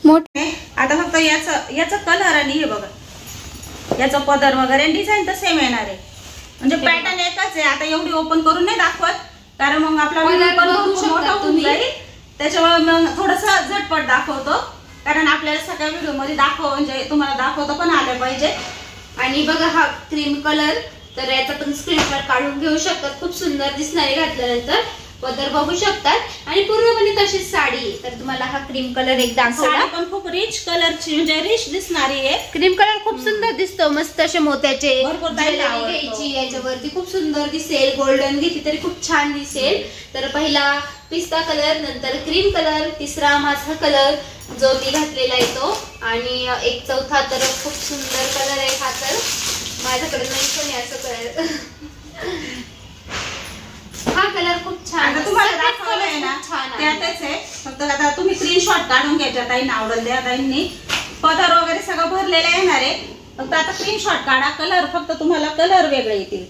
मोठे आता फक्त याचा कलर आणि हे बघा याचा पदर वगैरे डिझाईन तर सेम येणार आहे. म्हणजे पॅटर्न एकच आहे. आता एवढी ओपन करून नाही दाखवत कारण मग आपला मोठा होऊन जाईल. त्याच्यामुळे मग थोडस झटपट दाखवतो. कारण आपल्याला सगळ्या व्हिडिओ मध्ये म्हणजे तुम्हाला दाखवतो पण आलं पाहिजे. आणि बघा हा क्रीम कलर. तर याचा पण स्क्रीनशॉट काढून घेऊ शकतात. खूप सुंदर दिसणारी घातल्यानंतर पदर बघू शकतात. आणि पूर्णपणे तशीच साडी. तर तुम्हाला हा क्रीम कलर एक दाखवला. पण खूप रिच कलरची म्हणजे रिच दिसणारी आहे. क्रीम कलर खूप सुंदर दिसतो. मस्त असे मोत्याचे घ्यायची याच्यावरती खूप सुंदर दिसेल. गोल्डन घेतली तरी खूप छान दिसेल. तर पहिला पिस्ता कलर, नंतर क्रीम कलर, तिसरा माझा कलर जो मी घातलेला आहे तो. आणि एक चौथा तर खूप सुंदर कलर आहे हा. तर माझ्याकडे नाही पण याचा कलर. हा कलर खूप छान. तुम्हाला दाखवलंय ना त्यातच आहे. फक्त आता तुम्ही स्क्रीनशॉट काढून घ्यायच्या ताईंना आवडेल त्या ताईंनी. पदर वगैरे सगळं भरलेलं येणार आहे. फक्त आता स्क्रीनशॉट काढा. कलर फक्त तुम्हाला कलर वेगळे येतील.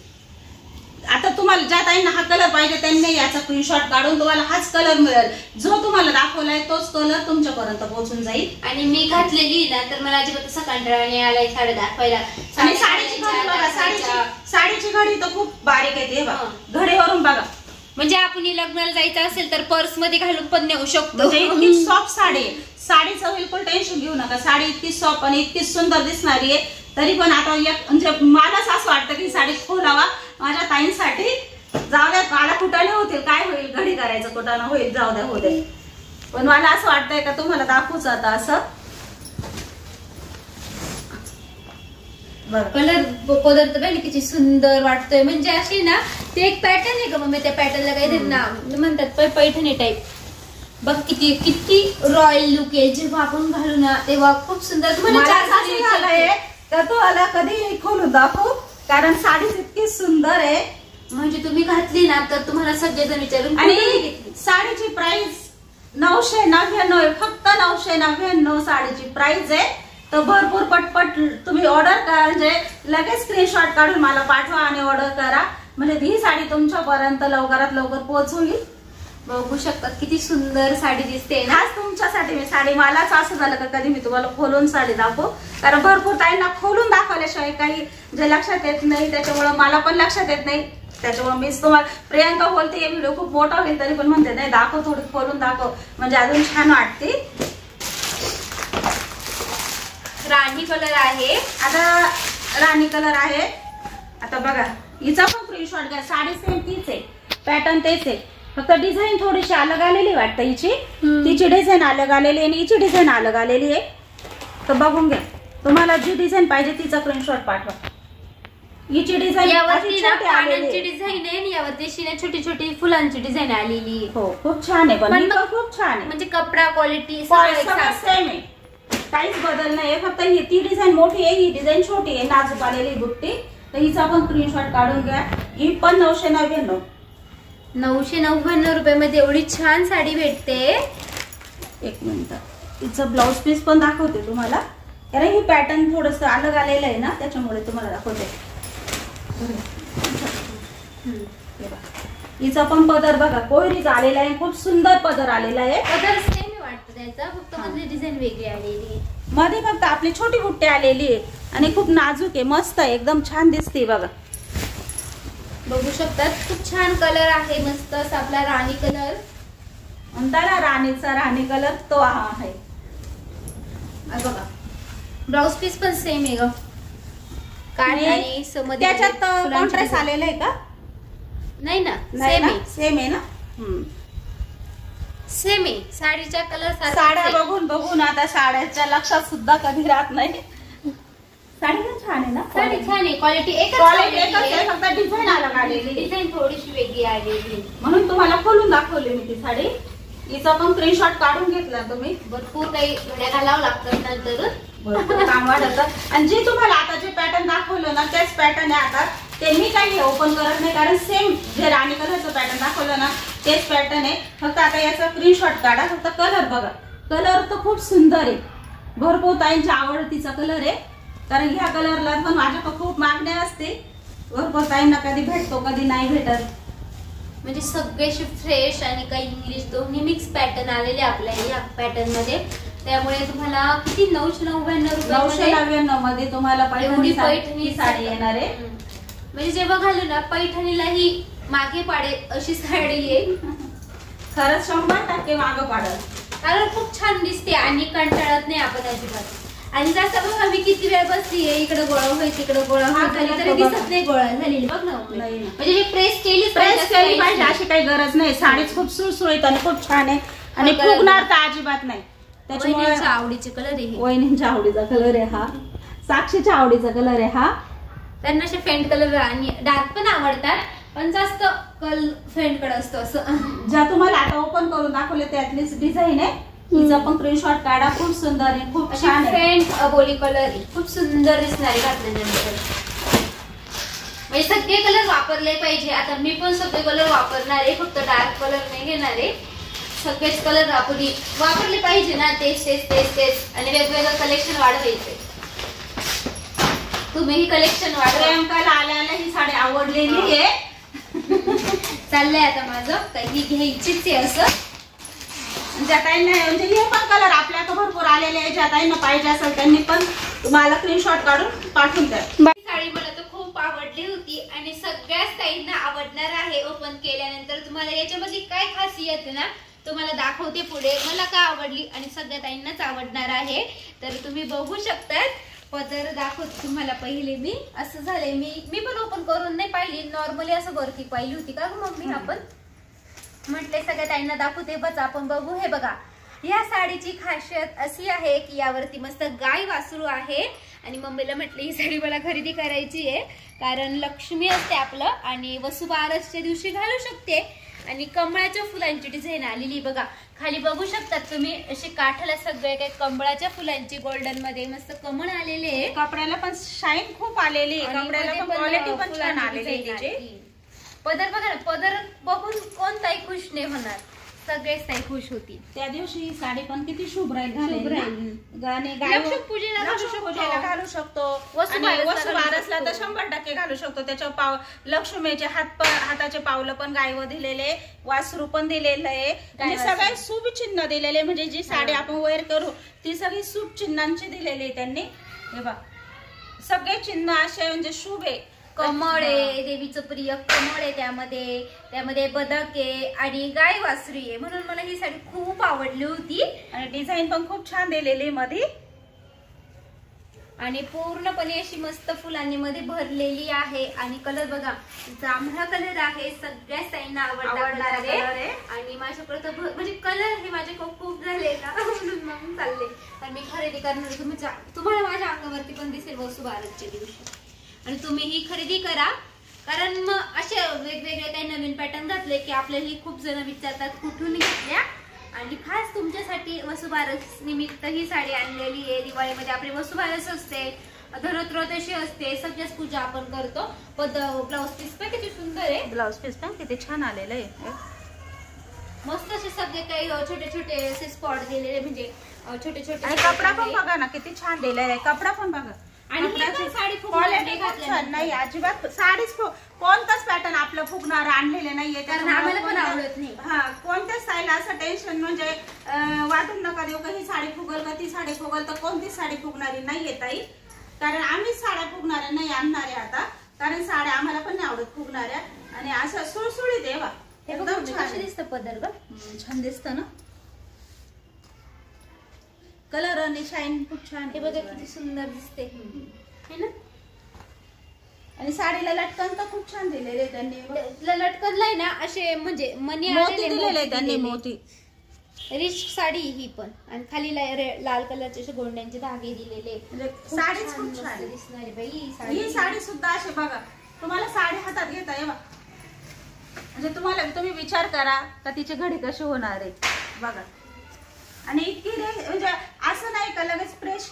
आता तुम्हाला ज्या ताईंना हा कलर पाहिजे त्यांनी याचा स्क्रीनशॉट काढून तुम्हाला हाच कलर मिळेल. जो तुम्हाला दाखवलाय तोच कलर तुमच्यापर्यंत पोहोचून जाईल. आणि मी घातलेली ना तर मला अजिबात असा कंटाळा नाही आलाय साडी दाखवायला. आणि साडीची घडी तर खूप बारीक येते. घडीवरून बघा. म्हणजे आपण लग्नाला जायचं असेल तर पर्स मध्ये घालून पण नेऊ शकतो. म्हणजे इतकी सॉफ्ट साडी. साडीचं बिलकुल टेन्शन घेऊ नका. साडी इतकी सॉफ्ट आणि इतकी सुंदर दिसणारी आहे. तरी पण आता म्हणजे मलाच असं वाटतं की साडी खोलावा माझ्या ताईंसाठी. जाऊ द्या मला कुठाने होतील काय होईल घडी करायचं कुठाने होईल जाऊ द्या होते. पण मला असं वाटतंय का तुम्हाला दाखवूच आता असं. कलर पदार्थ बघ किती सुंदर वाटतोय. म्हणजे अशी ना ते एक पॅटर्न आहे का मग त्या पॅटर्नला काहीतरी नाव म्हणतात पैठणी टाईप. बघ किती किती रॉयल लुक आहे. जेव्हा आपण घालू ना तेव्हा खूप सुंदर. तर तो आला कधी खोलून दाखवू कारण साडी इतकी सुंदर आहे. म्हणजे तुम्ही घातली ना तर तुम्हाला सगळेजण विचारून. आणि साडीची प्राइस 999 आहे, फक्त 999 साडीची प्राइस आहे. तर भरपूर पटपट तुम्ही ऑर्डर करा, म्हणजे लगेच स्क्रीनशॉट काढून मला पाठवा आणि ऑर्डर करा, म्हणजे ही साडी तुमच्यापर्यंत लवकरात लवकर पोहोचवली. बघू शकतात किती सुंदर साडी दिसते ना. आज तुमच्यासाठी मी साडी, मलाच असं झालं का कधी मी तुम्हाला खोलून साडी दाखवू, कारण भरपूर ताईंना खोलून दाखवल्याशिवाय काही जे लक्षात येत नाही, त्याच्यामुळे मला पण लक्षात येत नाही. त्याच्यामुळे मीच तुम्हाला प्रियांका बोलते व्हिडिओ खूप मोठा होईल तरी पण म्हणते नाही दाखव, थोडी खोलून दाखव, म्हणजे अजून छान वाटते. राणी कलर आहे, आता राणी कलर आहे. आता बघा हिचा पण स्क्रीनशॉट घ्या. साडी सेम तीच आहे, पॅटर्न तेच आहे, फक्त डिझाईन थोडीशी अलग आलेली वाटतं. हिची तिची डिझाईन अलग आलेली आणि हिची डिझाईन अलग आलेली आहे. तर बघून घ्या, तुम्हाला जी डिझाईन पाहिजे तिचा स्क्रीनशॉट पाठवा. हिची डिझाईन यावरती पानांची डिझाईन आहे आणि यावरती छोटी छोटी फुलांची डिझाईन आलेली आहे. हो खूप छान आहे, पण खूप छान आहे, म्हणजे कपडा क्वालिटी सेम आहे, काहीच बदल नाही. फक्त ही ती डिझाईन मोठी आहे, ही डिझाईन छोटी आहे, नाजूक आलेली बुट्टी. तर हिचा पण स्क्रीनशॉट काढून घ्या. ही पण 999 रुपयामध्ये एवढी छान साडी भेटते. एक मिनिट, तिचं ब्लाउज पीस पण दाखवते तुम्हाला, कारण ही पॅटर्न थोडस अलग आलेलं आहे ना, त्याच्यामुळे तुम्हाला दाखवते. हिचा पण पदर बघा कोयरीचा आलेला आहे, खूप सुंदर पदर आलेला आहे. पदर सेम वाटतं त्याचा, फक्त मध्ये डिझाईन वेगळी आलेली आहे. मध्ये फक्त आपली छोटी बुट्टी आलेली आहे आणि खूप नाजूक आहे, मस्त आहे, एकदम छान दिसते. बघा बघू शकतात खूप छान कलर आहे, मस्त असा आपला राणी कलर म्हणता ना, राणीचा राणी कलर तो आहे. बघा ब्लाउज पीस पण सेम आहे ग, आणि त्याच्यात कॉन्ट्रास्ट आलेला आहे का? नाही ना, सेम आहे ना. सेम आहे साडीचा कलर. साड्या बघून आता साड्याच्या लक्षात सुद्धा कधी राहत नाही. साडी पण छान आहे ना, साडी छान आहे, क्वालिटी एकच आहे, फक्त डिझाईन अलग आलेली, डिझाईन थोडीशी वेगळी आलेली, म्हणून तुम्हाला खोलून दाखवली मी ती साडी. हिचा पण स्क्रीनशॉट काढून घेतला तुम्ही. भरपूर काही घड्या घालावं लागतं नंतर, भरपूर काम वाढतं. आणि जे तुम्हाला आता जे पॅटर्न दाखवलं ना तेच पॅटर्न आहे आता. ते मी काही ओपन करत नाही, कारण सेम जे राणी कलरचं पॅटर्न दाखवलं ना तेच पॅटर्न आहे. फक्त आता याचा स्क्रीनशॉट काढा. फक्त कलर बघा, कलर तर खूप सुंदर आहे, भरपूर ताईंच्या आवडतीचा कलर आहे, कारण ह्या कलरला पण माझ्याकडे खूप मागण्या असते. भरपूर ताईंना कधी भेटतो कधी नाही भेटत, म्हणजे सगळेशी फ्रेश आणि काही इंग्लिश दोन्ही मिक्स पॅटर्न आलेले आपल्या या पॅटर्न मध्ये. त्यामुळे तुम्हाला किती 999 मध्ये तुम्हाला पैठणी साडी येणार आहे. म्हणजे जेव्हा घालू ना पैठणीलाही मागे पाडेल अशी साडी आहे. खरंच 100% मागे पाडेल, कारण खूप छान दिसते आणि कंटाळत नाही आपण अजिबात. आणि जास्त बघ आम्ही किती वेळ बसलीये, इकडे गोळा होईल तिकडे गोळा होईल, तरी दिसत नाही गोळा झालेली. बघ ना, म्हणजे जे प्रेस केली पाहिजे अशी काही गरज नाही. साडीच खूप सुळसुळीत आणि खूप छान आहे आणि फुगणार तर अजिबात नाही. त्याच्यामुळे आवडीचे कलर आहे, वहिनींच्या आवडीचा कलर आहे हा, साक्षीच्या आवडीचा कलर आहे हा. त्यांना असे फेंट कलर आणि डार्क पण आवडतात, पण जास्त फेंट कडे असतो. असं ज्या तुम्हाला आता ओपन करून दाखवले त्यातलीच डिझाईन आहे. हिचा पण स्क्रीनशॉट काढा, खूप सुंदर आहे, खूप छान आहे. फेंट अबोली कलर आहे, खूप सुंदर दिसणारे घातल्यानंतर. म्हणजे सगळे कलर वापरले पाहिजे. आता मी पण सगळे कलर वापरणार आहे, फक्त डार्क कलर नाही घेणार आहे. सगळेच कलर वापरले पाहिजे ना, तेच तेच तेच तेच आणि वेगवेगळं कलेक्शन वाढवायचंय. तुम्ही कलेक्शन वाढवा. प्रियांकाला आल्याला ही साडी आवडलेली आहे. चाललंय आता माझं काही घ्यायचीच आहे असं. ज्या ताईंना म्हणजे हे पण कलर आपल्याकडे भरपूर आलेले आहे, ज्या ताईंना पाहिजे असेल त्यांनी पण तुम्हाला स्क्रीनशॉट काढून पाठवून द्या. साडी मला तर खूप आवडली होती आणि सगळ्याच ताईंना आवडणार आहे. ओपन केल्यानंतर तुम्हाला याच्यामध्ये काय खासियत आहे ना तुम्हाला दाखवते पुढे. मला का आवडली आणि सगळ्या ताईंनाच आवडणार आहे. तर तुम्ही बघू शकतात. पदर दाखवते तुम्हाला. पहिले मी असं झालंय, मी पण ओपन करून नाही पाहिली, नॉर्मली असं वरती पाहिली होती का मम्मी. आपण म्हटले सगळ्या ताईंना दाखवते, बस आपण बघू. हे बघा, या साडीची खासियत अशी आहे की यावरती मस्त गाय वासरू आहे. आणि मम्मीला म्हटले ही साडी मला खरेदी करायची आहे, कारण लक्ष्मी असते आपलं आणि वसुबारसच्या दिवशी घालू शकते. आणि कमळाच्या फुलांची डिझाईन आलेली बघा. खाली बघू शकतात तुम्ही, अशी काठाला सगळे काही कमळाच्या फुलांची गोल्डन मध्ये मस्त कमळ आलेले आहे. कपड्याला पण शाईन खूप आलेली आहे, कपड्याला पण क्वालिटी पण छान आलेली आहे. पदर बघा ना, पदर बघून कोण ताई खुश नाही होणार. सगळेच ताई खुश होती. त्या दिवशी ही साडी पण किती शुभ राहील शुभ राहील. लक्ष्मीपूजेला घालू शकतो. वसुबारसला वसुबारसला तर 100% घालू शकतो. त्याच्या लक्ष्मीचे हाताचे पावलं पण गायव दिलेले, वासरू पण दिलेलं आहे, म्हणजे सगळे शुभ चिन्ह दिलेले. म्हणजे जी साडी आपण वेअर करू ती सगळी शुभ चिन्हांची दिलेली त्यांनी. हे बघ सगळे चिन्ह असे म्हणजे शुभ आहे. कमळ आहे, देवीचं प्रिय कमळ आहे, त्यामध्ये बदक आहे आणि गाय वासरी आहे. म्हणून मला ही साडी खूप आवडली होती. आणि डिझाईन पण खूप छान दिलेली मध्ये आणि पूर्णपणे अशी मस्त फुलांनी मध्ये भरलेली आहे. आणि कलर बघा जांभळा कलर आहे, सगळ्याच ताईंना आवडणार आहे. आणि माझ्याकडे तर म्हणजे कलर हे माझे खूप झाले ना म्हणून मग चालले. तर मी खरेदी करणार, तुम्हाला माझ्या अंगावरती पण दिसेल वसुबारसच्या दिवशी. आणि तुम्ही ही खरेदी करा, कारण मग असे वेगवेगळे काही नवीन पॅटर्न घातले की आपल्याला खूप जण विचारतात कुठून घेतल्या. आणि खास तुमच्यासाठी वसुबारस निमित्त ही साडी आणलेली आहे. दिवाळीमध्ये आपली वसुबारस असते, धनत्रयोदशी असते, सगळ्याच पूजा आपण करतो. ब्लाउज पीस पण किती सुंदर आहे. ब्लाउज पीस पण किती छान आलेलं आहे. मस्त असे सगळे काही छोटे छोटे असे स्पॉट दिलेले, म्हणजे छोटे छोटे. आणि कपडा पण बघा ना किती छान दिलेला आहे. कपडा पण बघा. आणि साडी नाही अजिबात साडीच कोणताच पॅटर्न आपलं फुगणार आणलेले नाहीये, कारण आम्हाला पण आवडत नाही. हा कोणत्याच साडीला असं टेन्शन म्हणजे वाटून नका देऊ का ही साडी फुगल का ती साडी फुगल. तर कोणतीच साडी फुगणारी नाहीये ताई, कारण आम्हीच साड्या फुगणाऱ्या नाही आणणारे आता, कारण साड्या आम्हाला पण नाही आवडत फुगणाऱ्या. आणि असं सुळसुळीत आहे बा, एकदम छान दिसतं पदर ग, छान दिसतं ना. कलर आणि शाईन खूप छान. हे बघा किती सुंदर दिसते है ना. आणि साडीला लटकन तर खूप छान दिलेले त्यांनी. लटकनला ना असे म्हणजे मनी मोती दिलेले त्यांनी, मोती. रिच साडी ही पण. आणि खाली लाल कलरचे असे गोंड्यांचे धागे दिलेले. साडीच खूप छान दिसणारी बाई ही साडी सुद्धा. असे बघा तुम्हाला साडी हातात घेता ये म्हणजे तुम्ही विचार करा का तिचे घडी कसे होणार आहे बघा. आणि इतकी म्हणजे असं नाही का लगेच प्रेस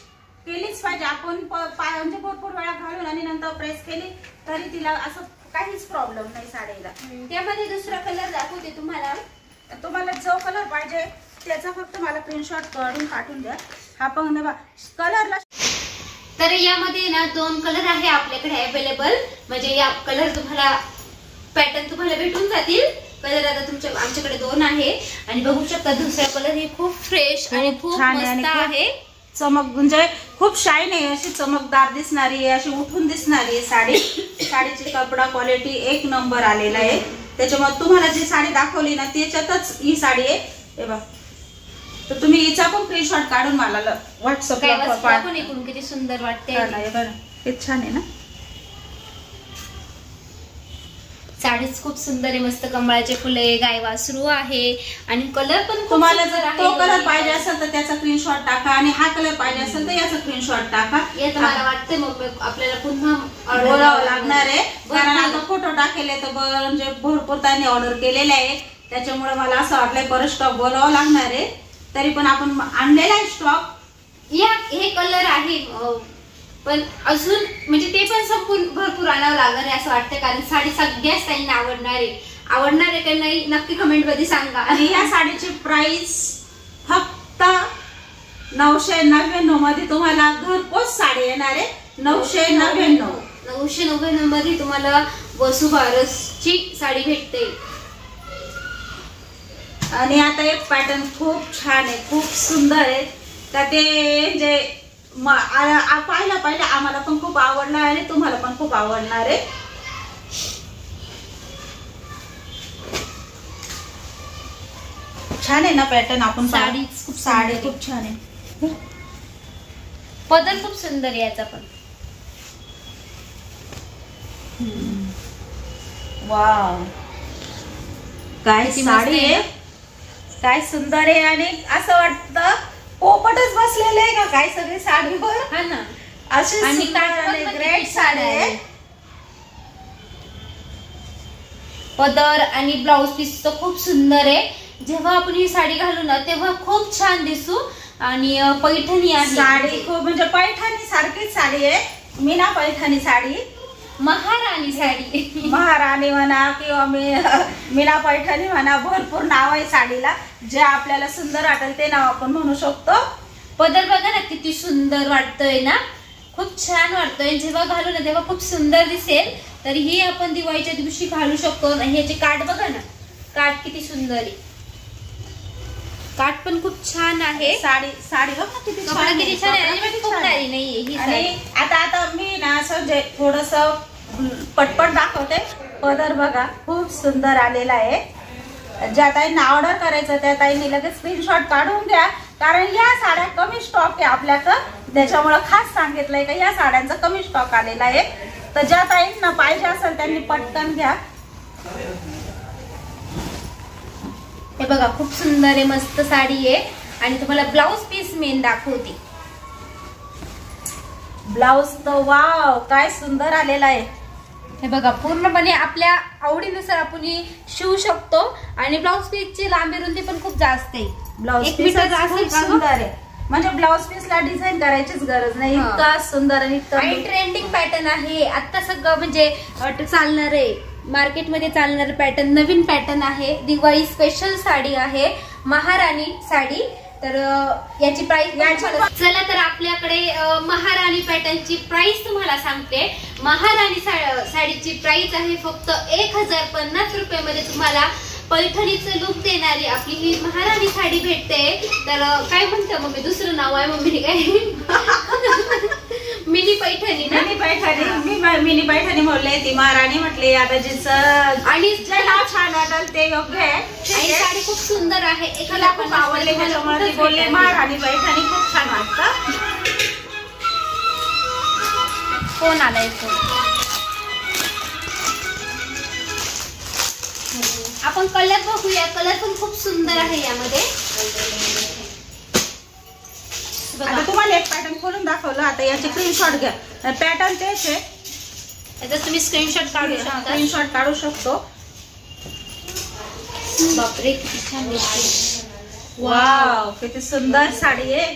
केलीच पाहिजे आपण, म्हणजे भरपूर वेळा घालून आणि नंतर प्रेस केली तरी तिला असं काहीच प्रॉब्लेम नाही साडीला. त्यामध्ये दुसरा कलर दाखवते तुम्हाला. तुम्हाला जो कलर पाहिजे त्याचा फक्त मला स्क्रीनशॉट काढून पाठवून द्या. हा पण कलरला. तर यामध्ये ना 2 कलर आहे आपल्याकडे अवेलेबल. म्हणजे या कलर तुम्हाला पॅटर्न तुम्हाला भेटून जातील. कलर आता आमच्याकडे 2 आहे. आणि बघू शकता दुसरा कलर हे खूप फ्रेश आणि खूप मस्त आहे. चमक म्हणजे खूप शाईन आहे, अशी चमकदार दिसणारी आहे, अशी उठून दिसणारी आहे साडी. साडीची कपडा क्वालिटी 1 नंबर आलेला आहे. त्याच्यामुळे तुम्हाला जी साडी दाखवली ना त्याच्यातच ही साडी आहे. हे बघा, तर तुम्ही हिचा पण स्क्रीनशॉट काढून मला व्हॉट्सअपला पाठवून. एकूण किती सुंदर वाटते. किती छान आहे ना साडीच खूप सुंदर आहे. मस्त कमळाचे फुले, गाय वासरू आहे. आणि कलर पण तुम्हाला जर तो कलर पाहिजे असेल तर त्याचा स्क्रीनशॉट टाका, आणि हा कलर पाहिजे असेल तर याचा स्क्रीनशॉट टाका. येतं मला वाटतं मग आपल्याला पुन्हा बोलावं लागणार आहे, कारण आता फोटो टाकेले तर म्हणजे भरपूर त्यांनी ऑर्डर केलेले आहे. त्याच्यामुळे मला असं वाटलंय परत स्टॉक बोलावं लागणार आहे. तरी पण आपण आणलेला आहे स्टॉक. हे कलर आहे पण अजून म्हणजे ते पण संपूर्ण भरपूर आणावं लागणार आहे असं वाटतं, कारण साडी सगळ्याच ताईंना आवडणार आहे का नाही नक्की कमेंट मध्ये सांगा. आणि या साडीची प्राइस फक्त 999 मध्ये तुम्हाला घरपोच साडी येणार आहे. 999 मध्ये तुम्हाला वसुबारसची साडी भेटते. आणि आता एक पॅटर्न खूप छान आहे, खूप सुंदर आहे. तर ते जे पाहिलं आम्हाला पण खूप आवडणार आणि तुम्हाला पण खूप आवडणार आहे. छान आहे ना पॅटर्न. आपण साडी खूप छान आहे. पदर खूप सुंदर आहे याचा पण. वाव, काय साडी आहे, काय सुंदर आहे. आणि असं वाटतं पोपटच बसलेले आहे का काय सगळे साडीवर. हा ना, अशी ग्रेट साडी आहे. पदर आणि ब्लाउज पीस तर खूप सुंदर आहे. जेव्हा आपण ही साडी घालू ना तेव्हा खूप छान दिसू. आणि पैठणी आहे साडी, खूप म्हणजे पैठणी सारखीच साडी आहे. मीना पैठणी साडी, महाराणी साडी. महाराणी म्हणा किंवा मीना पैठणी म्हणा, भरपूर नाव आहे साडीला. जे आपल्याला सुंदर वाटेल ते नाव आपण म्हणू शकतो. पदर बघा ना किती सुंदर वाटतोय ना, खूप छान वाटतोय. जेव्हा घालू ना तेव्हा खूप सुंदर दिसेल. तर ही आपण दिवाळीच्या दिवशी घालू शकतो. ह्याचे काठ बघा ना, काठ किती सुंदर आहे. काठ पण खूप छान आहे. साडी बघ ना किती छान आहे. किती छान आहे. खूप साडी नाहीये ही साडी. आणि आता मी ना असं जे थोडस पटपट दाखवते. पदर बघा खूप सुंदर आलेला आहे. ज्या ताईंना ऑर्डर करायचं त्या ताईंनी लगेच स्क्रीनशॉट काढून घ्या, कारण या साड्या कमी स्टॉक आहे आपल्याकडं. त्याच्यामुळे खास सांगितलंय का या साड्यांचा कमी स्टॉक आलेला आहे. तर ज्या ताईंना पाहिजे असेल त्यांनी पटकन घ्या. हे बघा खूप सुंदर आहे, मस्त साडी आहे. आणि तुम्हाला ब्लाउज पीस मेन दाखवते. ब्लाउज तर वाव काय सुंदर आलेला आहे. हे बघा पूर्णपणे आपल्या आवडीनुसार आपण शिवू शकतो. आणि ब्लाउज पीसची लांबी रुंदी पण खूप जास्त आहे. ब्लाउज पीस सुंदर आहे, म्हणजे ब्लाउज पीसला डिझाईन करायचीच गरज नाही. इतका सुंदर आणि ट्रेंडिंग पॅटर्न आहे आता सगळं, म्हणजे चालणार आहे मार्केटमध्ये चालणार पॅटर्न, नवीन पॅटर्न आहे. दिवाळी स्पेशल साडी आहे, महाराणी साडी. तर याची प्राइस चला तर आपल्याकडे महाराणी पॅटर्नची प्राइस तुम्हाला सांगते. महाराणी साडीची प्राइस आहे फक्त 1050 रुपयामध्ये तुम्हाला पैठणीचं लुक देणारी आपली ही महाराणी साडी भेटते. तर काय म्हणतं मम्मी, दुसरं नाव आहे मम्मी काय? मिनी पैठणी ना. मिनी पैठणी म्हणले, ती महाराणी म्हटली. आता जिचं आणि नाव छान वाटेल ते योग्य आहे. आणि साडी खूप सुंदर आहे. एखादा खूप आवडली त्याच्यामुळे ती बोलली महाराणी पैठणी खूप छान वाटतं. कोण आलाय फोन? आपण कलर बघूया. कलर पण खूप सुंदर आहे यामध्ये. आता तुम्हाला एक पॅटर्न खोलून दाखवलं. आता याचे स्क्रीनशॉट घ्या. पॅटर्न तेच आहे, याचा तुम्ही स्क्रीनशॉट काढू शकतो. बापरे किती छान दिसते. वाव किती सुंदर साडी आहे.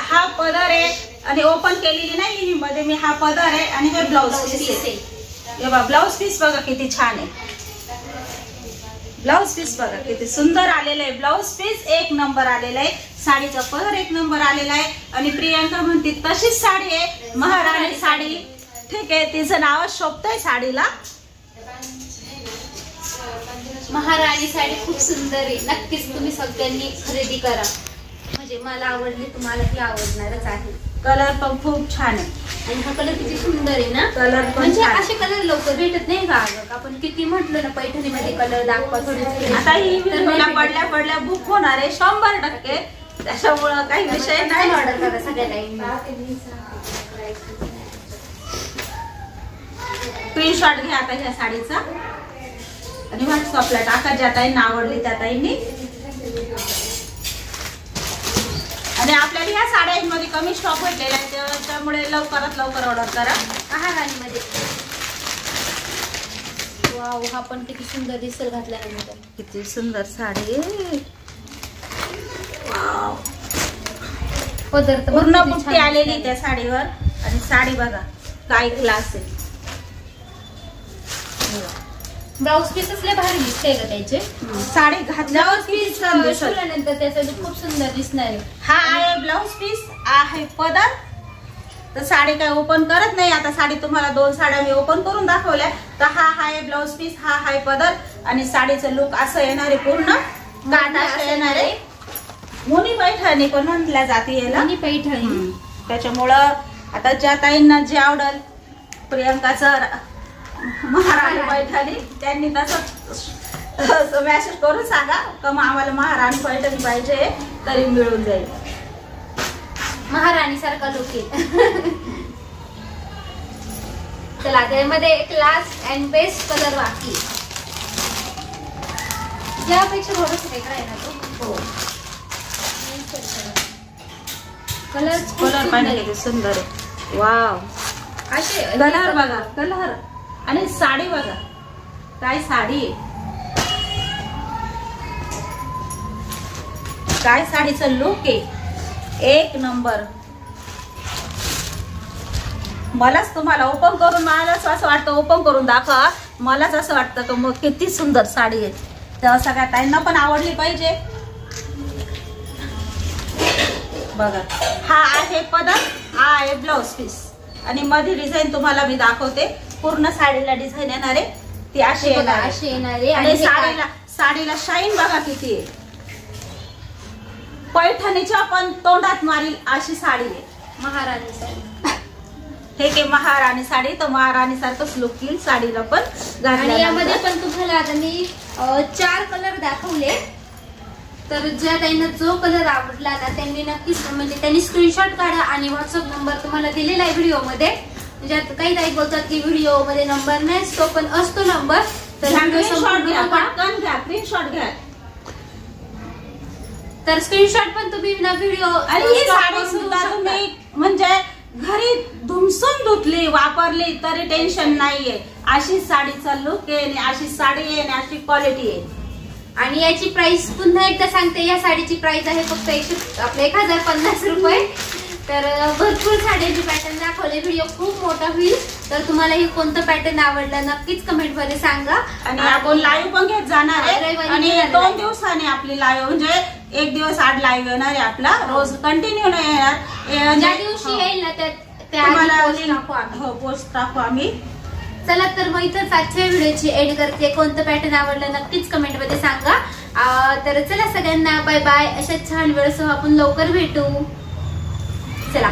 हा पदर आहे आणि ओपन केलेली नाही मध्ये मी. हा पदर आहे आणि हे ब्लाउज पीस आहे. ब्लाउज पीस बघा किती छान आहे. ब्लाउज पीस बघा किती सुंदर आलेलं आहे. ब्लाउज पीस एक नंबर आलेला आहे. साडीचा पदर एक नंबर आलेला आहे. आणि प्रियांका म्हणते तशीच साडी आहे, महाराणी साडी. ठीक आहे, तिचं नाव शोभतंय साडीला. महाराणी साडी खूप सुंदर आहे. नक्कीच तुम्ही सगळ्यांनी खरेदी करा. म्हणजे मला आवडली, तुम्हालाही आवडणारच आहे. कलर पण खूप छान आहे. आणि हा कलर किती सुंदर आहे ना. कलर म्हणजे असे कलर लवकर भेटत नाही का. आपण किती म्हटलं ना पैठणीमध्ये कलर दाखवा थोडे. आता ही पडल्या बुक होणार आहे 100%. त्याच्यामुळं काही विषय नाही. ऑर्डर करा सगळ्या स्क्रीनशॉट घ्या आता ह्या साडीचा आणि व्हॉट्सअपला टाका. ज्या ताईंना आवडली त्या ताईंनी. आणि आपल्याला या साड्यांमध्ये कमी स्टॉक भेटलेला आहे, त्यामुळे लवकरात लवकर ऑर्डर करा. महाराणीमध्ये वाव, हा पण किती सुंदर दिसेल घातल्यानंतर. किती सुंदर साडी. वाव, पदर पूर्ण पुट्टी आलेली त्या साडीवर. आणि साडी बघा काय क्लास आहे. ब्लाउज पीस असले भारी दिसते का त्याचे. साडी घातल्यावर पीस शिवल्यानंतर त्याचा खूप सुंदर दिसणार आहे. हा आहे ब्लाउज पीस, आहे पदर. तर साडी काय ओपन करत नाही. आता साडी तुम्हाला 2 साड्या मी ओपन करून दाखवल्या. तर हा आहे ब्लाउज पीस, हा आहे पदर. आणि साडीचं लुक असं येणार आहे, पूर्ण काठ असं येणार आहे. मुनी पैठणी पण म्हटल्या जाते याला. मुनी पैठणी. त्याच्यामुळं आता ज्या ताईंना जे आवडल प्रियंकाचं महाराणी पैठणी, त्यांनी तसं मॅसेज करून सांगा का आम्हाला महाराणी पैठणी पाहिजे, तरी मिळून जाईल. महाराणी सारखा लुक आहे. चला त्यामध्ये एक लास्ट अँड बेस्ट कलर बाकी. यापेक्षा थोडंसं वेगळा आहे ना तो. हो, कलर पाहिजे सुंदर आहे. वाव, असे कलर बघा, कलर आणि साडी बघा काय साडी आहे. काय साडीचं लुक आहे, एक नंबर. मलाच तुम्हाला ओपन करून, मलाच असं वाटतं ओपन करून दाखवा. मलाच असं वाटतं की मग किती सुंदर साडी आहे. तेव्हा सगळ्या ताईंना पण आवडली पाहिजे. बघा, हा आहे पदर, हा आहे ब्लाउज पीस आणि मध्ये डिझाईन तुम्हाला मी दाखवते. पूर्ण साडीला डिझाईन येणार आहे ती अशी येणार आहे. आणि साडीला शाईन बघा किती आहे. पैठणीच्या पण तोंडात मारील अशी साडी आहे. महाराणी साडी. हे की महाराणी साडी, तर महाराणी सारखंच लुक येईल साडीला पण. आणि यामध्ये पण तुम्हाला आता मी 4 कलर दाखवले. तर ज्या ताईंना जो कलर आवडला ना त्यांनी नक्कीच म्हणजे त्यांनी स्क्रीनशॉट काढा आणि व्हॉट्सअप नंबर तुम्हाला दिलेला आहे व्हिडिओ मध्ये. म्हणजे काही ताई बोलतात की व्हिडिओ मध्ये नंबर नाही, तो पण असतो नंबर. तर स्क्रीनशॉट घ्या. तर स्क्रीनशॉट पण तुम्ही ना व्हिडिओ. आणि ही साडी सुद्धा तुम्ही म्हणजे घरी धुमसून धुतली, वापरली तरी टेन्शन नाहीये. अशी साडीचा लुक आहे आणि अशी साडी आहे आणि अशी क्वालिटी आहे. आणि याची प्राइस पुन्हा एकदा सांगते. या साडीची प्राइस आहे फक्त 1050 रुपये. तर भरपूर साड्यांची पॅटर्न दाखवले. व्हिडिओ खूप मोठा होईल. तर तुम्हाला हे कोणतं पॅटर्न आवडलं नक्कीच कमेंट मध्ये सांगा. आणि आपण लाईव्ह पण घेत जाणार आहे. आणि 2 दिवसांनी आपली लाईव्ह म्हणजे 1 दिवस आड लाईव्ह येणार आहे आपला. रोज कंटिन्यू नाही येणार. ज्या दिवशी येईल ना त्या पोस्ट टाकू आम्ही. चला तर मग इथं आजच्या व्हिडिओची एंड करते. कोणतं पॅटर्न आवडलं नक्कीच कमेंट मध्ये सांगा. तर चला सगळ्यांना बाय बाय. अशा छान वेळेसह आपण लवकर भेटू. चला.